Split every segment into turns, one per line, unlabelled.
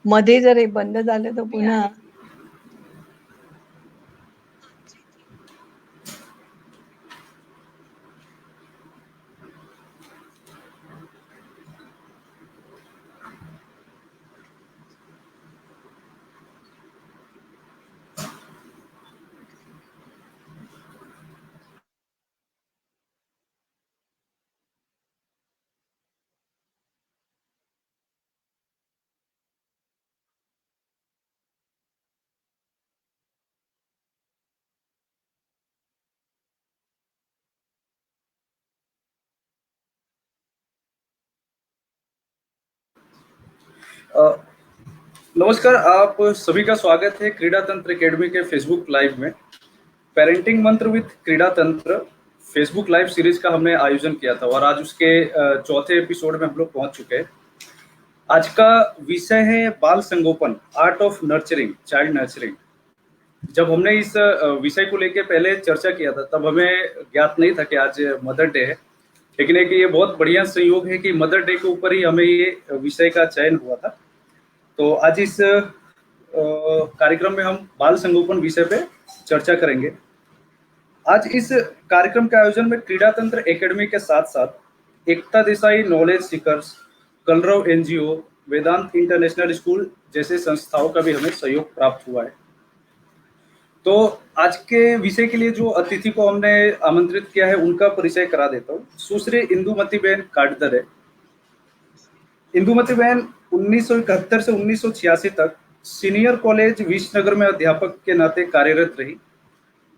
मध्ये जर हे बंद झालं तर पुन्हा
नमस्कार, आप सभी का स्वागत है क्रीड़ा तंत्र एकेडमी के फेसबुक लाइव में। पेरेंटिंग मंत्र विद क्रीड़ा तंत्र फेसबुक लाइव सीरीज का हमने आयोजन किया था और आज उसके चौथे एपिसोड में हम लोग पहुंच चुके हैं। आज का विषय है बाल संगोपन, art of nurturing, child nurturing. जब हमने इस विषय को लेकर पहले चर्चा किया था तब हमें ज्ञात नहीं था कि आज मदर डे है, लेकिन एक ये बहुत बढ़िया संयोग है कि मदर डे के ऊपर ही हमें ये विषय का चयन हुआ था। तो आज इस कार्यक्रम में हम बाल संगोपन विषय पे चर्चा करेंगे। आज इस कार्यक्रम के आयोजन में क्रीड़ा तंत्र एकेडमी के साथ साथ एकता देसाई नॉलेज सीकर्स, कलरव एनजीओ, वेदांत इंटरनेशनल स्कूल जैसे संस्थाओं का भी हमें सहयोग प्राप्त हुआ है। तो आज के विषय के लिए जो अतिथि को हमने आमंत्रित किया है उनका परिचय करा देता हूँ। सुश्री इंदुमती बहन काटदर है। इंदुमती बहन 1971 से 1986 तक सीनियर कॉलेज विश्वनगर में अध्यापक के नाते कार्यरत रही।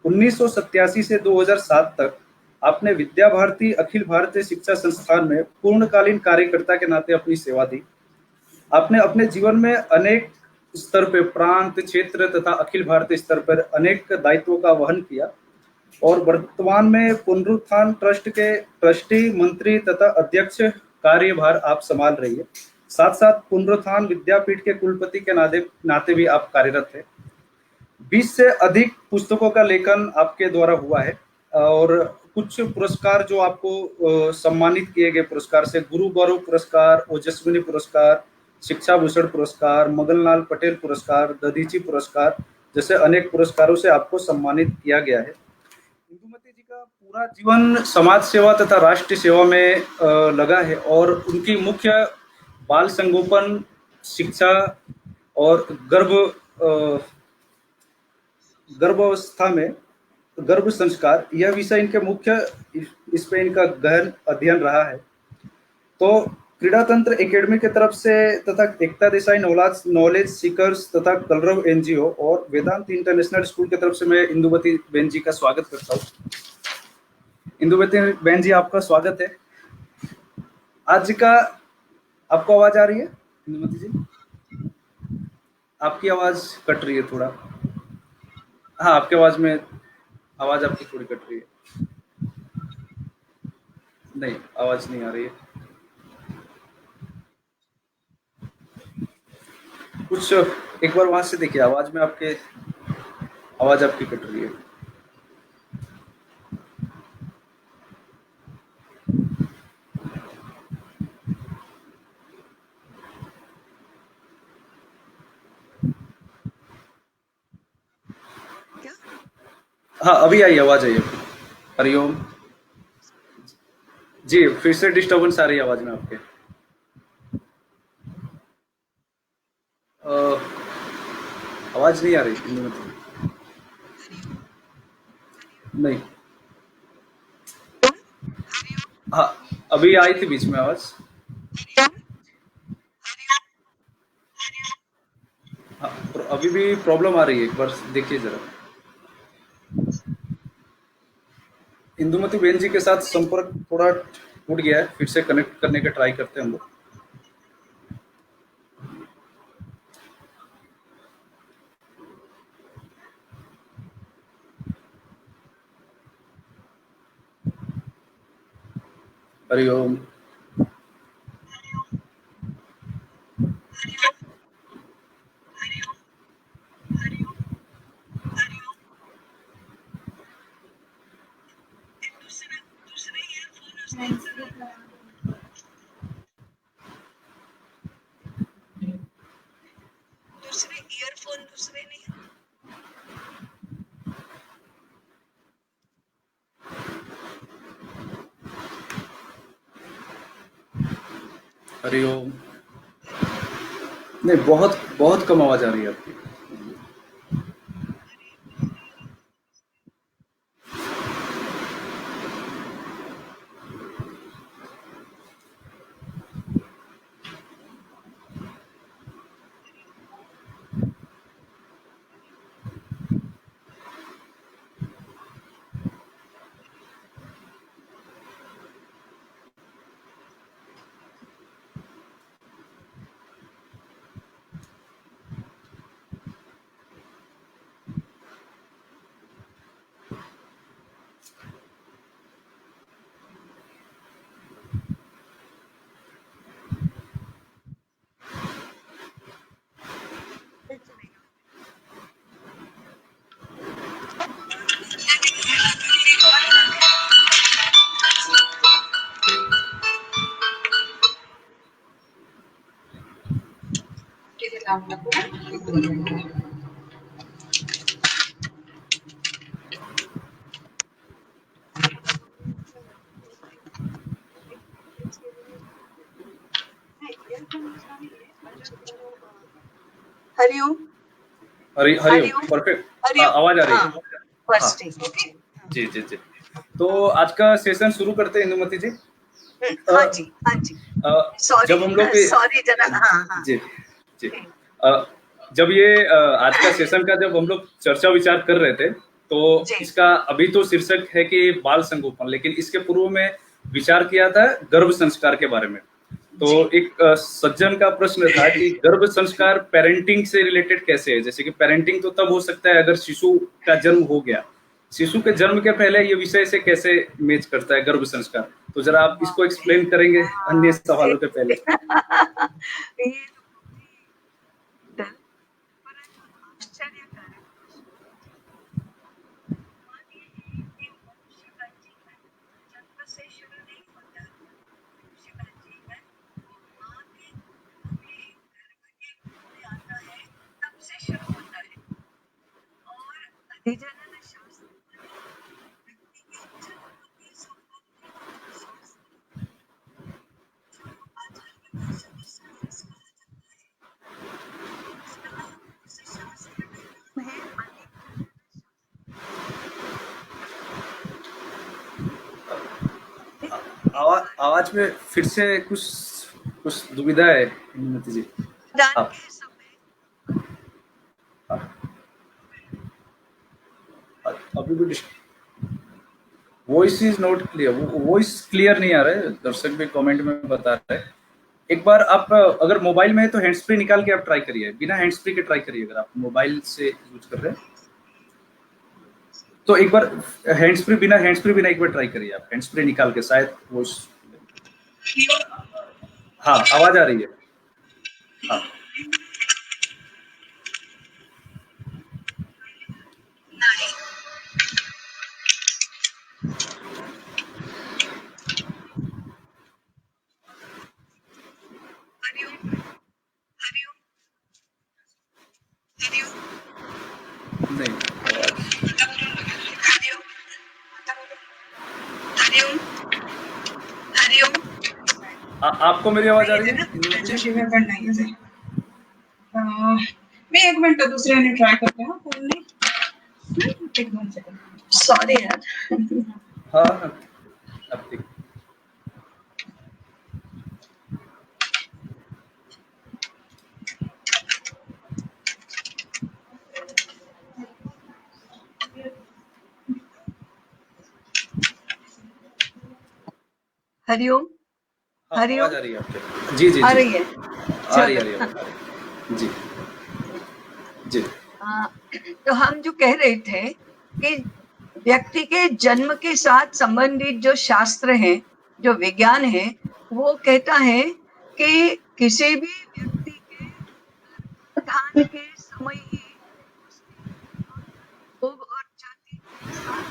1987 से 2007 तक आपने विद्या भारती अखिल भारतीय शिक्षा संस्थान में पूर्णकालीन कार्यकर्ता के नाते अपनी सेवा दी। आपने अपने जीवन में अनेक स्तर पर प्रांत, क्षेत्र तथा अखिल भारतीय स्तर पर अनेक दायित्वों का वहन किया और वर्तमान में पुनरुत्थान ट्रस्ट के ट्रस्टी, मंत्री तथा अध्यक्ष कार्यभार आप संभाल रही है। साथ साथ पुनरुत्थान विद्यापीठ के कुलपति के नाते भी आप कार्यरत है। 20 से अधिक पुस्तकों का लेखन आपके द्वारा हुआ है और कुछ पुरस्कार जो आपको सम्मानित किए गए पुरस्कार से गुरु गौरव पुरस्कार, ओजस्विनी पुरस्कार, शिक्षा भूषण पुरस्कार, मगनलाल पटेल पुरस्कार, दधीची पुरस्कार जैसे अनेक पुरस्कारों से आपको सम्मानित किया गया है। इंदुमती जी का पूरा जीवन समाज सेवा तथा राष्ट्र सेवा में लगा है और उनकी मुख्य बाल संगोपन, शिक्षा और गर्भावस्था में गर्भ संस्कार, यह विषय इनके मुख्य, इस पे इनका गहन अध्ययन रहा है। तो क्रीड़ा तंत्र एकेडमी की तरफ से तथा एकता देसाई नॉलेज सीकर्स तथा कलरव एनजीओ और वेदांत इंटरनेशनल स्कूल की तरफ से मैं इंदुमती बहन जी का स्वागत करता हूँ। इंदुमती बहन जी, आपका स्वागत है। आज का आपको आवाज आ रही है इंदुमती जी? आपकी आवाज कट रही है थोड़ा। हाँ, आपके आवाज आपकी थोड़ी कट रही है। नहीं, आवाज नहीं आ रही है। कुछ एक बार वहां से देखिए, आवाज आपकी कट रही है। हाँ, अभी आई, आवाज आई आपकी। हरिओम जी, फिर से डिस्टर्बेंस आ रही है आवाज में आपके। आवाज नहीं आ रही इंदुमती? नहीं। हाँ, अभी आई थी बीच में आवाज। हाँ, अभी भी प्रॉब्लम आ रही है, एक बार देखिए जरा। इंदुमती बहन जी के साथ संपर्क थोड़ा टूट गया है, फिर से कनेक्ट करने का ट्राई करते हैं हम लोग। हरिओम। हरिओम। नहीं, बहुत बहुत कम आवाज आ रही है आपकी।
हरिओम।
हरिओम,
हरिओम।
परफेक्ट। हाँ,
हरिओम।
आवाज आ रही
हाँ,
है। हाँ,
बस ठीक। ओके।
जी जी जी। तो आज का सेशन शुरू करते हैं इंदुमती जी। अ,
हाँ जी, हाँ जी। सॉरी,
जब हम लोग
सॉरी जरा। हाँ, हाँ।
जी जी। अ, जब ये आज का सेशन का जब हम लोग चर्चा विचार कर रहे थे, तो
जी।
इसका अभी तो शीर्षक है कि बाल संगोपन, लेकिन इसके पूर्व में विचार किया था गर्भ संस्कार के बारे में। तो
जी।
एक सज्जन का प्रश्न था कि गर्भ संस्कार पेरेंटिंग से रिलेटेड कैसे है। जैसे कि पेरेंटिंग तो तब हो सकता है अगर शिशु का जन्म हो गया, शिशु के जन्म के पहले ये विषय से कैसे मैच करता है गर्भ संस्कार। तो जरा आप इसको एक्सप्लेन करेंगे अन्य
ये
सवालों के पहले।
ये परंतु आश्चर्यकारक बात ये है कि मनुष्य का जीवन जन्म से शुरू नहीं होता। मनुष्य का जीवन वो माँ के गर्भ में आता है, तब से शुरू होता है। और अधिजनन शास्त्र व्यक्ति के जन्म के संबंधित शास्त्र जो आचार्य भाषा में साइंस कहा जाता है, उस शास्त्र का नाम है अधिजनन
आवाज में फिर से कुछ कुछ दुविधा है अनुमति जी।
दान
आप
के समय
अभी भी voice is not clear, voice clear नहीं आ रहा है। दर्शक भी कमेंट में बता रहे हैं। एक बार आप अगर मोबाइल में है तो हैंड्स फ्री निकाल के आप ट्राई करिए, बिना हैंड्स फ्री के ट्राई करिए। अगर आप मोबाइल से यूज कर रहे हैं तो एक बार हैंड्स फ्री बिना एक बार ट्राई करिए। आप हैंड्स फ्री निकाल के, शायद वॉइस। हाँ, आवाज आ रही है। हाँ,
हरिओम। हरिओम। हरिओम।
नहीं आवाज।
हरिओम। हरिओम। हरिओम।
आपको मेरी आवाज आ रही है
ना
अनुमति जी?
त्याच्याशिवाय पण नाही आहे. मी एक मिनिट दुसऱ्याने ट्राय करते. हा फोनने एक 2 सेकंड. सॉरी यार.
हाँ हाँ, अब ठीक।
हरिओम।
हाँ, आवाज
हरिओम।
आ रही है आपके। जी जी
आ
जी,
रही है।
आ रही
चलो।
आवाज आ रही है। जी जी।
हाँ, तो हम जो कह रहे थे कि व्यक्ति के जन्म के साथ संबंधित जो शास्त्र है, जो विज्ञान है, वो कहता है कि किसी भी व्यक्ति के गर्भाधान के समय ही उसके भोग और जाति के साथ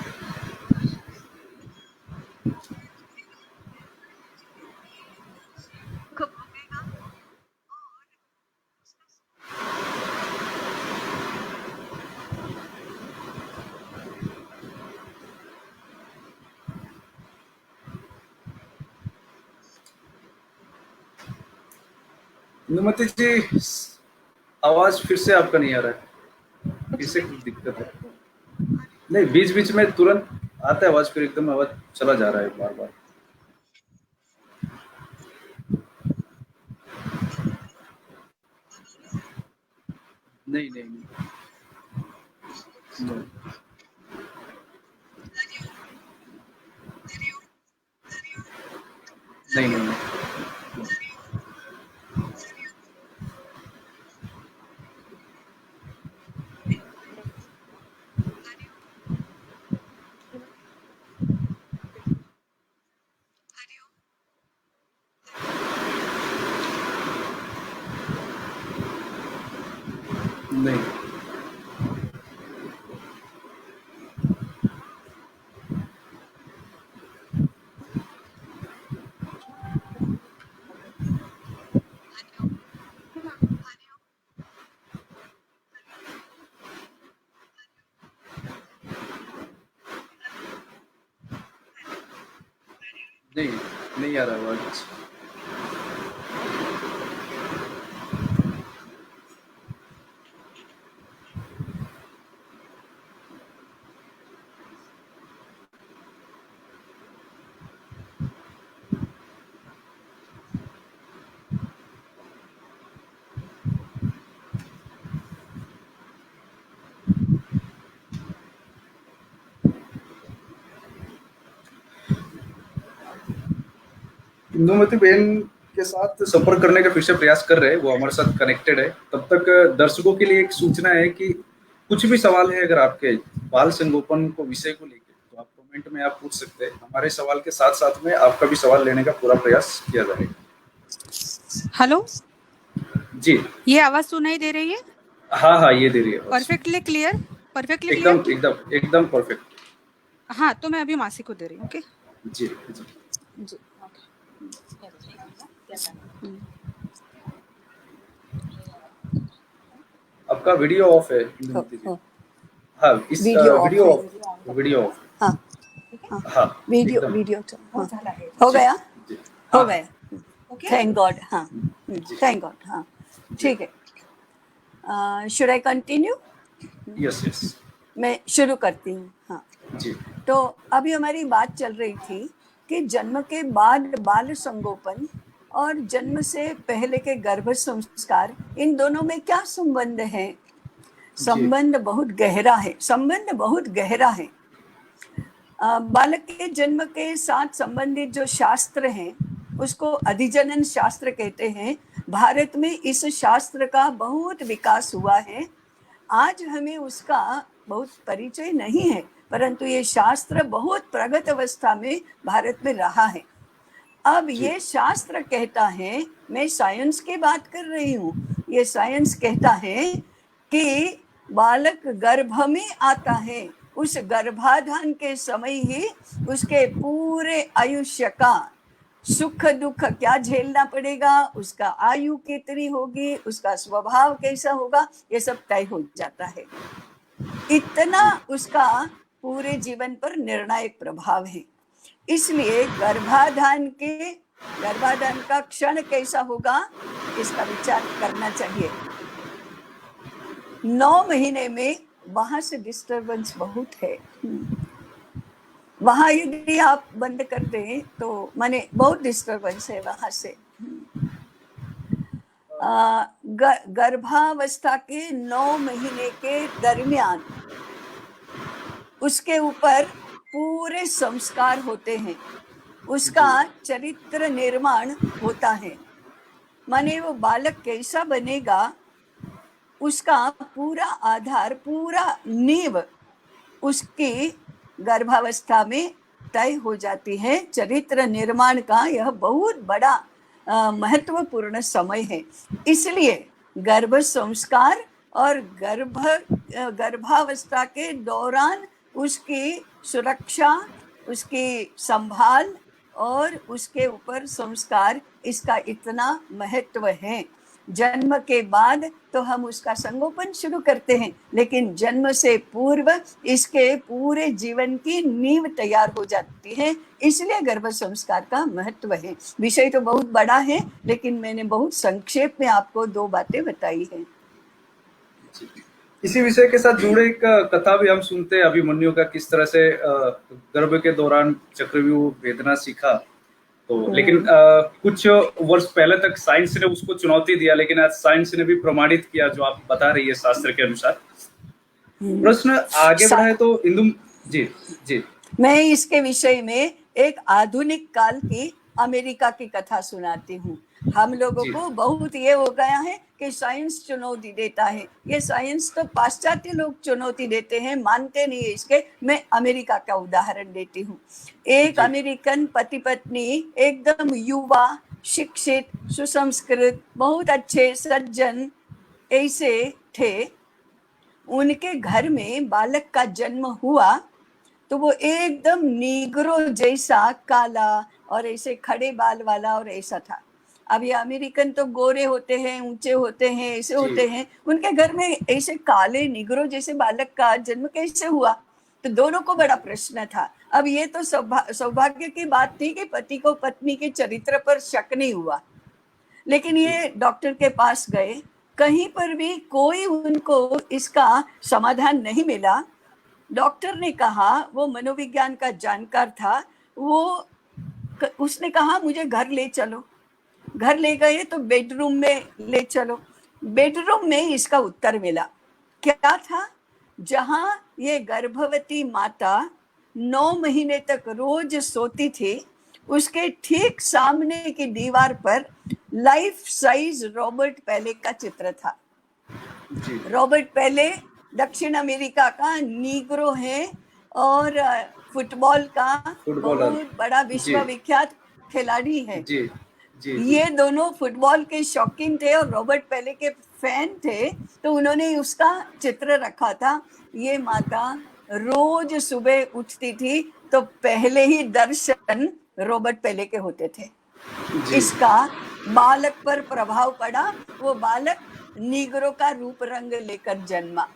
सुख भोगेगा और
अनुमति जी, आवाज फिर से आपका नहीं आ रहा है, फिर से कुछ दिक्कत है। नहीं, बीच बीच में तुरंत आता है आवाज, फिर एकदम आवाज चला जा रहा है बार बार। नहीं नहीं नहीं, नहीं नहीं नहीं, नहीं। नहीं नहीं, नहीं आ रहा आवाज। इंदुमती बहन के साथ संपर्क करने का फिर से प्रयास कर रहे हैं, वो हमारे साथ कनेक्टेड है। तब तक दर्शकों के लिए एक सूचना है कि कुछ भी सवाल है अगर आपके बाल संगोपन को विषय को लेकर, तो आप कमेंट में आप पूछ सकते हैं। हमारे सवाल के साथ साथ में आपका भी सवाल लेने का पूरा प्रयास किया जाएगा।
हेलो
जी,
ये आवाज सुनाई दे रही है?
हाँ हाँ, ये दे रही है आवाज।
Perfectly clear? परफेक्टली
एकदम
क्लियर?
एकदम एकदम परफेक्ट।
हाँ, तो मैं अभी मासी को दे रही हूँ। ओके
जी जी,
जी,
आपका वीडियो ऑफ है इंदुमती जी। हाँ, इस
वीडियो ऑफ
वीडियो
है।
Of, video of.
हाँ हाँ
हाँ,
वीडियो
एकदम।
वीडियो तो हाँ, हो गया
जी,
हो
हाँ,
गया। Thank God. हाँ
जी,
थैंक गॉड। हाँ
जी,
ठीक है। Should I continue?
Yes yes,
मैं शुरू करती हूँ। हाँ,
जी
तो अभी हमारी बात चल रही थी कि जन्म के बाद बाल संगोपन और जन्म से पहले के गर्भ संस्कार, इन दोनों में क्या संबंध है? संबंध बहुत गहरा है। संबंध बहुत गहरा है। बालक के जन्म के साथ संबंधित जो शास्त्र हैं उसको अधिजनन शास्त्र कहते हैं। भारत में इस शास्त्र का बहुत विकास हुआ है। आज हमें उसका बहुत परिचय नहीं है, परंतु ये शास्त्र बहुत प्रगत अवस्था में भारत में रहा है। अब ये शास्त्र कहता है, मैं साइंस की बात कर रही हूँ, ये साइंस कहता है कि बालक गर्भ में आता है, उस गर्भाधान के समय ही उसके पूरे आयुष्य का सुख दुख क्या झेलना पड़ेगा, उसका आयु कितनी होगी, उसका स्वभाव कैसा होगा, ये सब तय हो जाता है। इतना उसका पूरे जीवन पर निर्णायक प्रभाव है। इसलिए गर्भाधान का क्षण कैसा होगा, इसका विचार करना चाहिए। 9 महीने में वहां से डिस्टरबेंस बहुत है। वहां यदि आप बंद कर दें तो माने बहुत डिस्टरबेंस है वहां से। गर्भावस्था के 9 महीने के दरमियान उसके ऊपर पूरे संस्कार होते हैं, उसका चरित्र निर्माण होता है। माने वो बालक कैसा बनेगा, उसका पूरा आधार, पूरा नींव उसकी गर्भावस्था में तय हो जाती है। चरित्र निर्माण का यह बहुत बड़ा महत्वपूर्ण समय है। इसलिए गर्भ संस्कार और गर्भावस्था के दौरान उसकी सुरक्षा, उसकी संभाल और उसके ऊपर संस्कार, इसका इतना महत्व है। जन्म के बाद तो हम उसका संगोपन शुरू करते हैं, लेकिन जन्म से पूर्व इसके पूरे जीवन की नींव तैयार हो जाती है। इसलिए गर्भ संस्कार का महत्व है। विषय तो बहुत बड़ा है, लेकिन मैंने बहुत संक्षेप में आपको 2 बातें बताई है।
इसी विषय के साथ जुड़े एक कथा भी हम सुनते हैं अभिमन्यु का, किस तरह से गर्भ के दौरान चक्रव्यूह भेदना सीखा। तो लेकिन कुछ वर्ष पहले तक साइंस ने उसको चुनौती दिया, लेकिन आज साइंस ने भी प्रमाणित किया जो आप बता रही है शास्त्र के अनुसार। प्रश्न आगे बढ़े तो इंदु जी जी
मैं इसके विषय में एक आधुनिक काल की अमेरिका की कथा सुनाती हूँ। हम लोगों को बहुत ये हो गया है कि साइंस चुनौती देता है। ये साइंस तो पाश्चात्य लोग चुनौती देते हैं, मानते नहीं है इसके। मैं अमेरिका का उदाहरण देती हूँ। एक अमेरिकन पति पत्नी एकदम युवा, शिक्षित, सुसंस्कृत, बहुत अच्छे सज्जन ऐसे थे। उनके घर में बालक का जन्म हुआ तो वो एकदम नीग्रो जैसा, काला और ऐसे खड़े बाल वाला और ऐसा था। अब ये अमेरिकन तो गोरे होते हैं, ऊंचे होते हैं, ऐसे होते हैं। उनके घर में ऐसे काले निग्रो जैसे बालक का जन्म कैसे हुआ? तो दोनों को बड़ा प्रश्न था। अब ये तो सौभाग्य की बात थी कि पति को पत्नी के चरित्र पर शक नहीं हुआ, लेकिन ये डॉक्टर के पास गए, कहीं पर भी कोई उनको इसका समाधान नहीं मिला। डॉक्टर ने कहा, वो मनोविज्ञान का जानकार था, उसने कहा मुझे घर ले चलो। घर ले गए तो बेडरूम में ले चलो। बेडरूम में इसका उत्तर मिला। क्या था? जहां ये गर्भवती माता 9 महीने तक रोज सोती थी, उसके ठीक सामने की दीवार पर लाइफ साइज रॉबर्ट पेले का चित्र था। रॉबर्ट पेले दक्षिण अमेरिका का नीग्रो है और फुटबॉल का बहुत बड़ा विश्वविख्यात खिलाड़ी है। ये दोनों फुटबॉल के शौकीन थे और रॉबर्ट पेले के फैन थे, तो उन्होंने उसका चित्र रखा था। ये माता रोज सुबह उठती थी तो पहले ही दर्शन रॉबर्ट पेले के होते थे। इसका बालक पर प्रभाव पड़ा। वो बालक नीग्रो का रूप रंग लेकर जन्मा।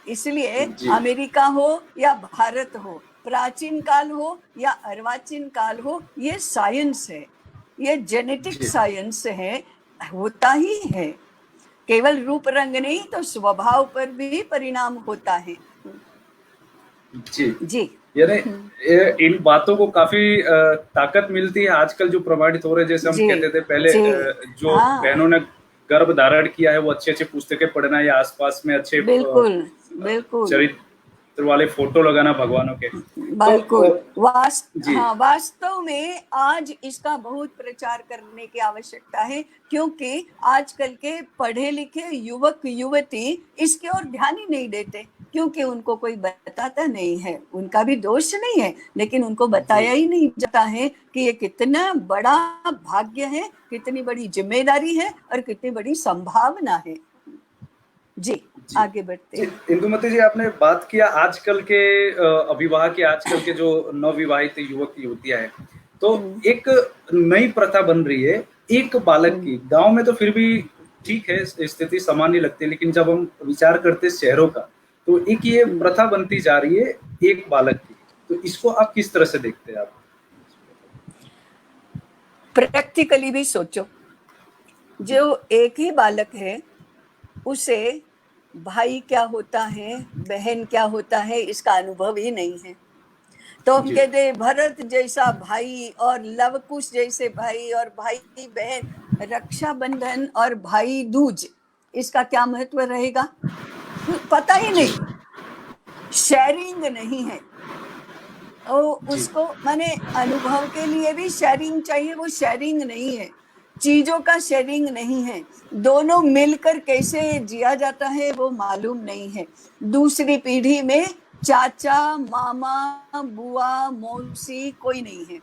इसलिए अमेरिका हो या भारत हो, प्राचीन काल हो या अर्वाचीन काल हो, ये साइंस है, ये जेनेटिक साइंस है, होता ही है। केवल रूप रंग नहीं तो स्वभाव पर भी परिणाम होता है। जी
यानी इन बातों को काफी ताकत मिलती है आजकल जो प्रमाणित हो रहे हैं। जैसे हम कहते थे पहले, जो बहनों ने गर्भ धारण किया है वो अच्छे अच्छे पुस्तकें पढ़ना या आसपास में अच्छे
बिल्कुल
चरित्र वाले फोटो लगाना भगवानों के।
बिल्कुल वास्तव में आज इसका बहुत प्रचार करने की आवश्यकता है, क्योंकि आजकल के पढ़े लिखे युवक युवती इसकी ओर ध्यान ही नहीं देते, क्योंकि उनको कोई बताता नहीं है। उनका भी दोष नहीं है, लेकिन उनको बताया ही नहीं जाता है कि ये कितना बड़ा भाग्य है, कितनी बड़ी जिम्मेदारी है और कितनी बड़ी संभावना है। जी आगे बढ़ते हैं।
इंदुमती जी, आपने बात किया आजकल के अभिवाह की, आजकल के जो नवविवाहित युवक युवतियां हैं, तो एक नई प्रथा बन रही है एक बालक की। गांव में तो फिर भी ठीक है, स्थिति सामान्य लगती है, लेकिन जब हम विचार करते हैं शहरों का, तो एक ये प्रथा बनती जा रही है एक बालक की। तो इसको आप किस तरह से देखते हैं? आप
प्रैक्टिकली भी सोचो, जो एक ही बालक है उसे भाई क्या होता है, बहन क्या होता है, इसका अनुभव ही नहीं है। तो हम कहते हैं भरत जैसा भाई और लवकुश जैसे भाई और भाई बहन, रक्षाबंधन और भाई दूज, इसका क्या महत्व रहेगा? पता ही नहीं, शेयरिंग नहीं है। उसको माने अनुभव के लिए भी शेयरिंग चाहिए, वो शेयरिंग नहीं है। चीजों का शेयरिंग नहीं है। दोनों मिलकर कैसे जिया जाता है वो मालूम नहीं है। दूसरी पीढ़ी में चाचा, मामा, बुआ, मौसी कोई नहीं है।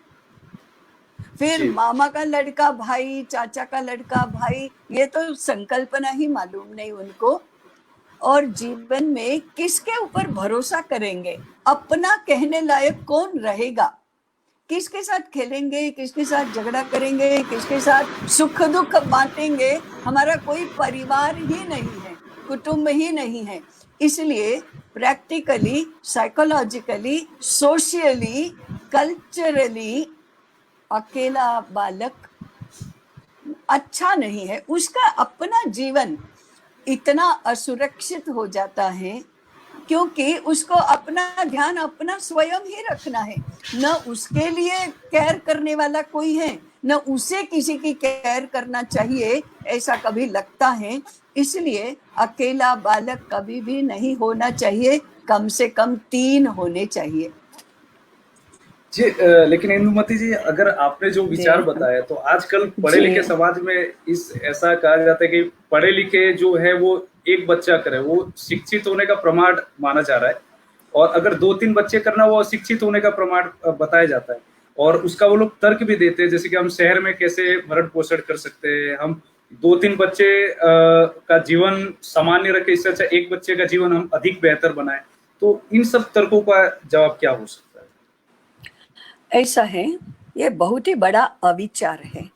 फिर मामा का लड़का भाई, चाचा का लड़का भाई, ये तो संकल्पना ही मालूम नहीं उनको। और जीवन में किसके ऊपर भरोसा करेंगे? अपना कहने लायक कौन रहेगा? किसके साथ खेलेंगे, किसके साथ झगड़ा करेंगे, किसके साथ सुख दुख बांटेंगे? हमारा कोई परिवार ही नहीं है, कुटुंब ही नहीं है। इसलिए प्रैक्टिकली, साइकोलॉजिकली, सोशियली, कल्चरली अकेला बालक अच्छा नहीं है। उसका अपना जीवन इतना असुरक्षित हो जाता है क्योंकि उसको अपना ध्यान अपना स्वयं ही रखना है। न उसके लिए केयर करने वाला कोई है, न उसे किसी की केयर करना चाहिए, ऐसा कभी लगता है। इसलिए अकेला बालक कभी भी नहीं होना चाहिए, कम से कम 3 होने चाहिए।
जी लेकिन इंदुमती जी, अगर आपने जो विचार बताया, तो आजकल पढ़े
जी।
लिखे समाज में ऐसा कहा जाता है कि पढ़े लिखे जो है वो एक बच्चा करे वो शिक्षित होने का प्रमाण माना जा रहा है, और अगर 2-3 बच्चे करना वो अशिक्षित होने का प्रमाण बताया जाता है। और उसका वो लोग तर्क भी देते हैं, जैसे कि हम शहर में कैसे भरण पोषण कर सकते हैं, हम 2-3 बच्चे का जीवन सामान्य रखे, इससे अच्छा एक बच्चे का जीवन हम अधिक बेहतर बनाए। तो इन सब तर्कों का जवाब क्या हो सकता है?
ऐसा है, ये बहुत ही बड़ा अविचार है।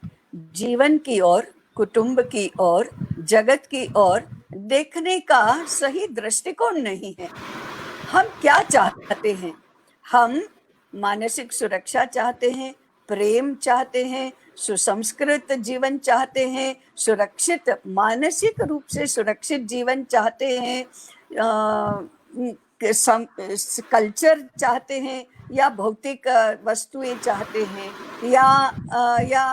जीवन की ओर, कुटुंब की ओर, जगत की ओर देखने का सही दृष्टिकोण नहीं है। हम क्या चाहते हैं? हम मानसिक सुरक्षा चाहते हैं, प्रेम चाहते हैं, सुसंस्कृत जीवन चाहते हैं, सुरक्षित, मानसिक रूप से सुरक्षित जीवन चाहते हैं, कल्चर चाहते हैं, या भौतिक वस्तुएं चाहते हैं, या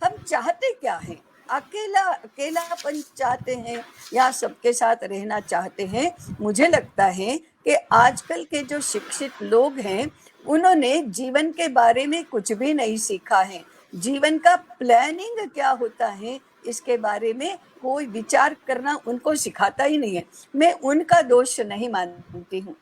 हम चाहते क्या हैं? अकेलापन चाहते हैं या सबके साथ रहना चाहते हैं? मुझे लगता है कि आजकल के जो शिक्षित लोग हैं उन्होंने जीवन के बारे में कुछ भी नहीं सीखा है। जीवन का प्लानिंग क्या होता है इसके बारे में कोई विचार करना उनको सिखाता ही नहीं है। मैं उनका दोष नहीं मानती हूँ,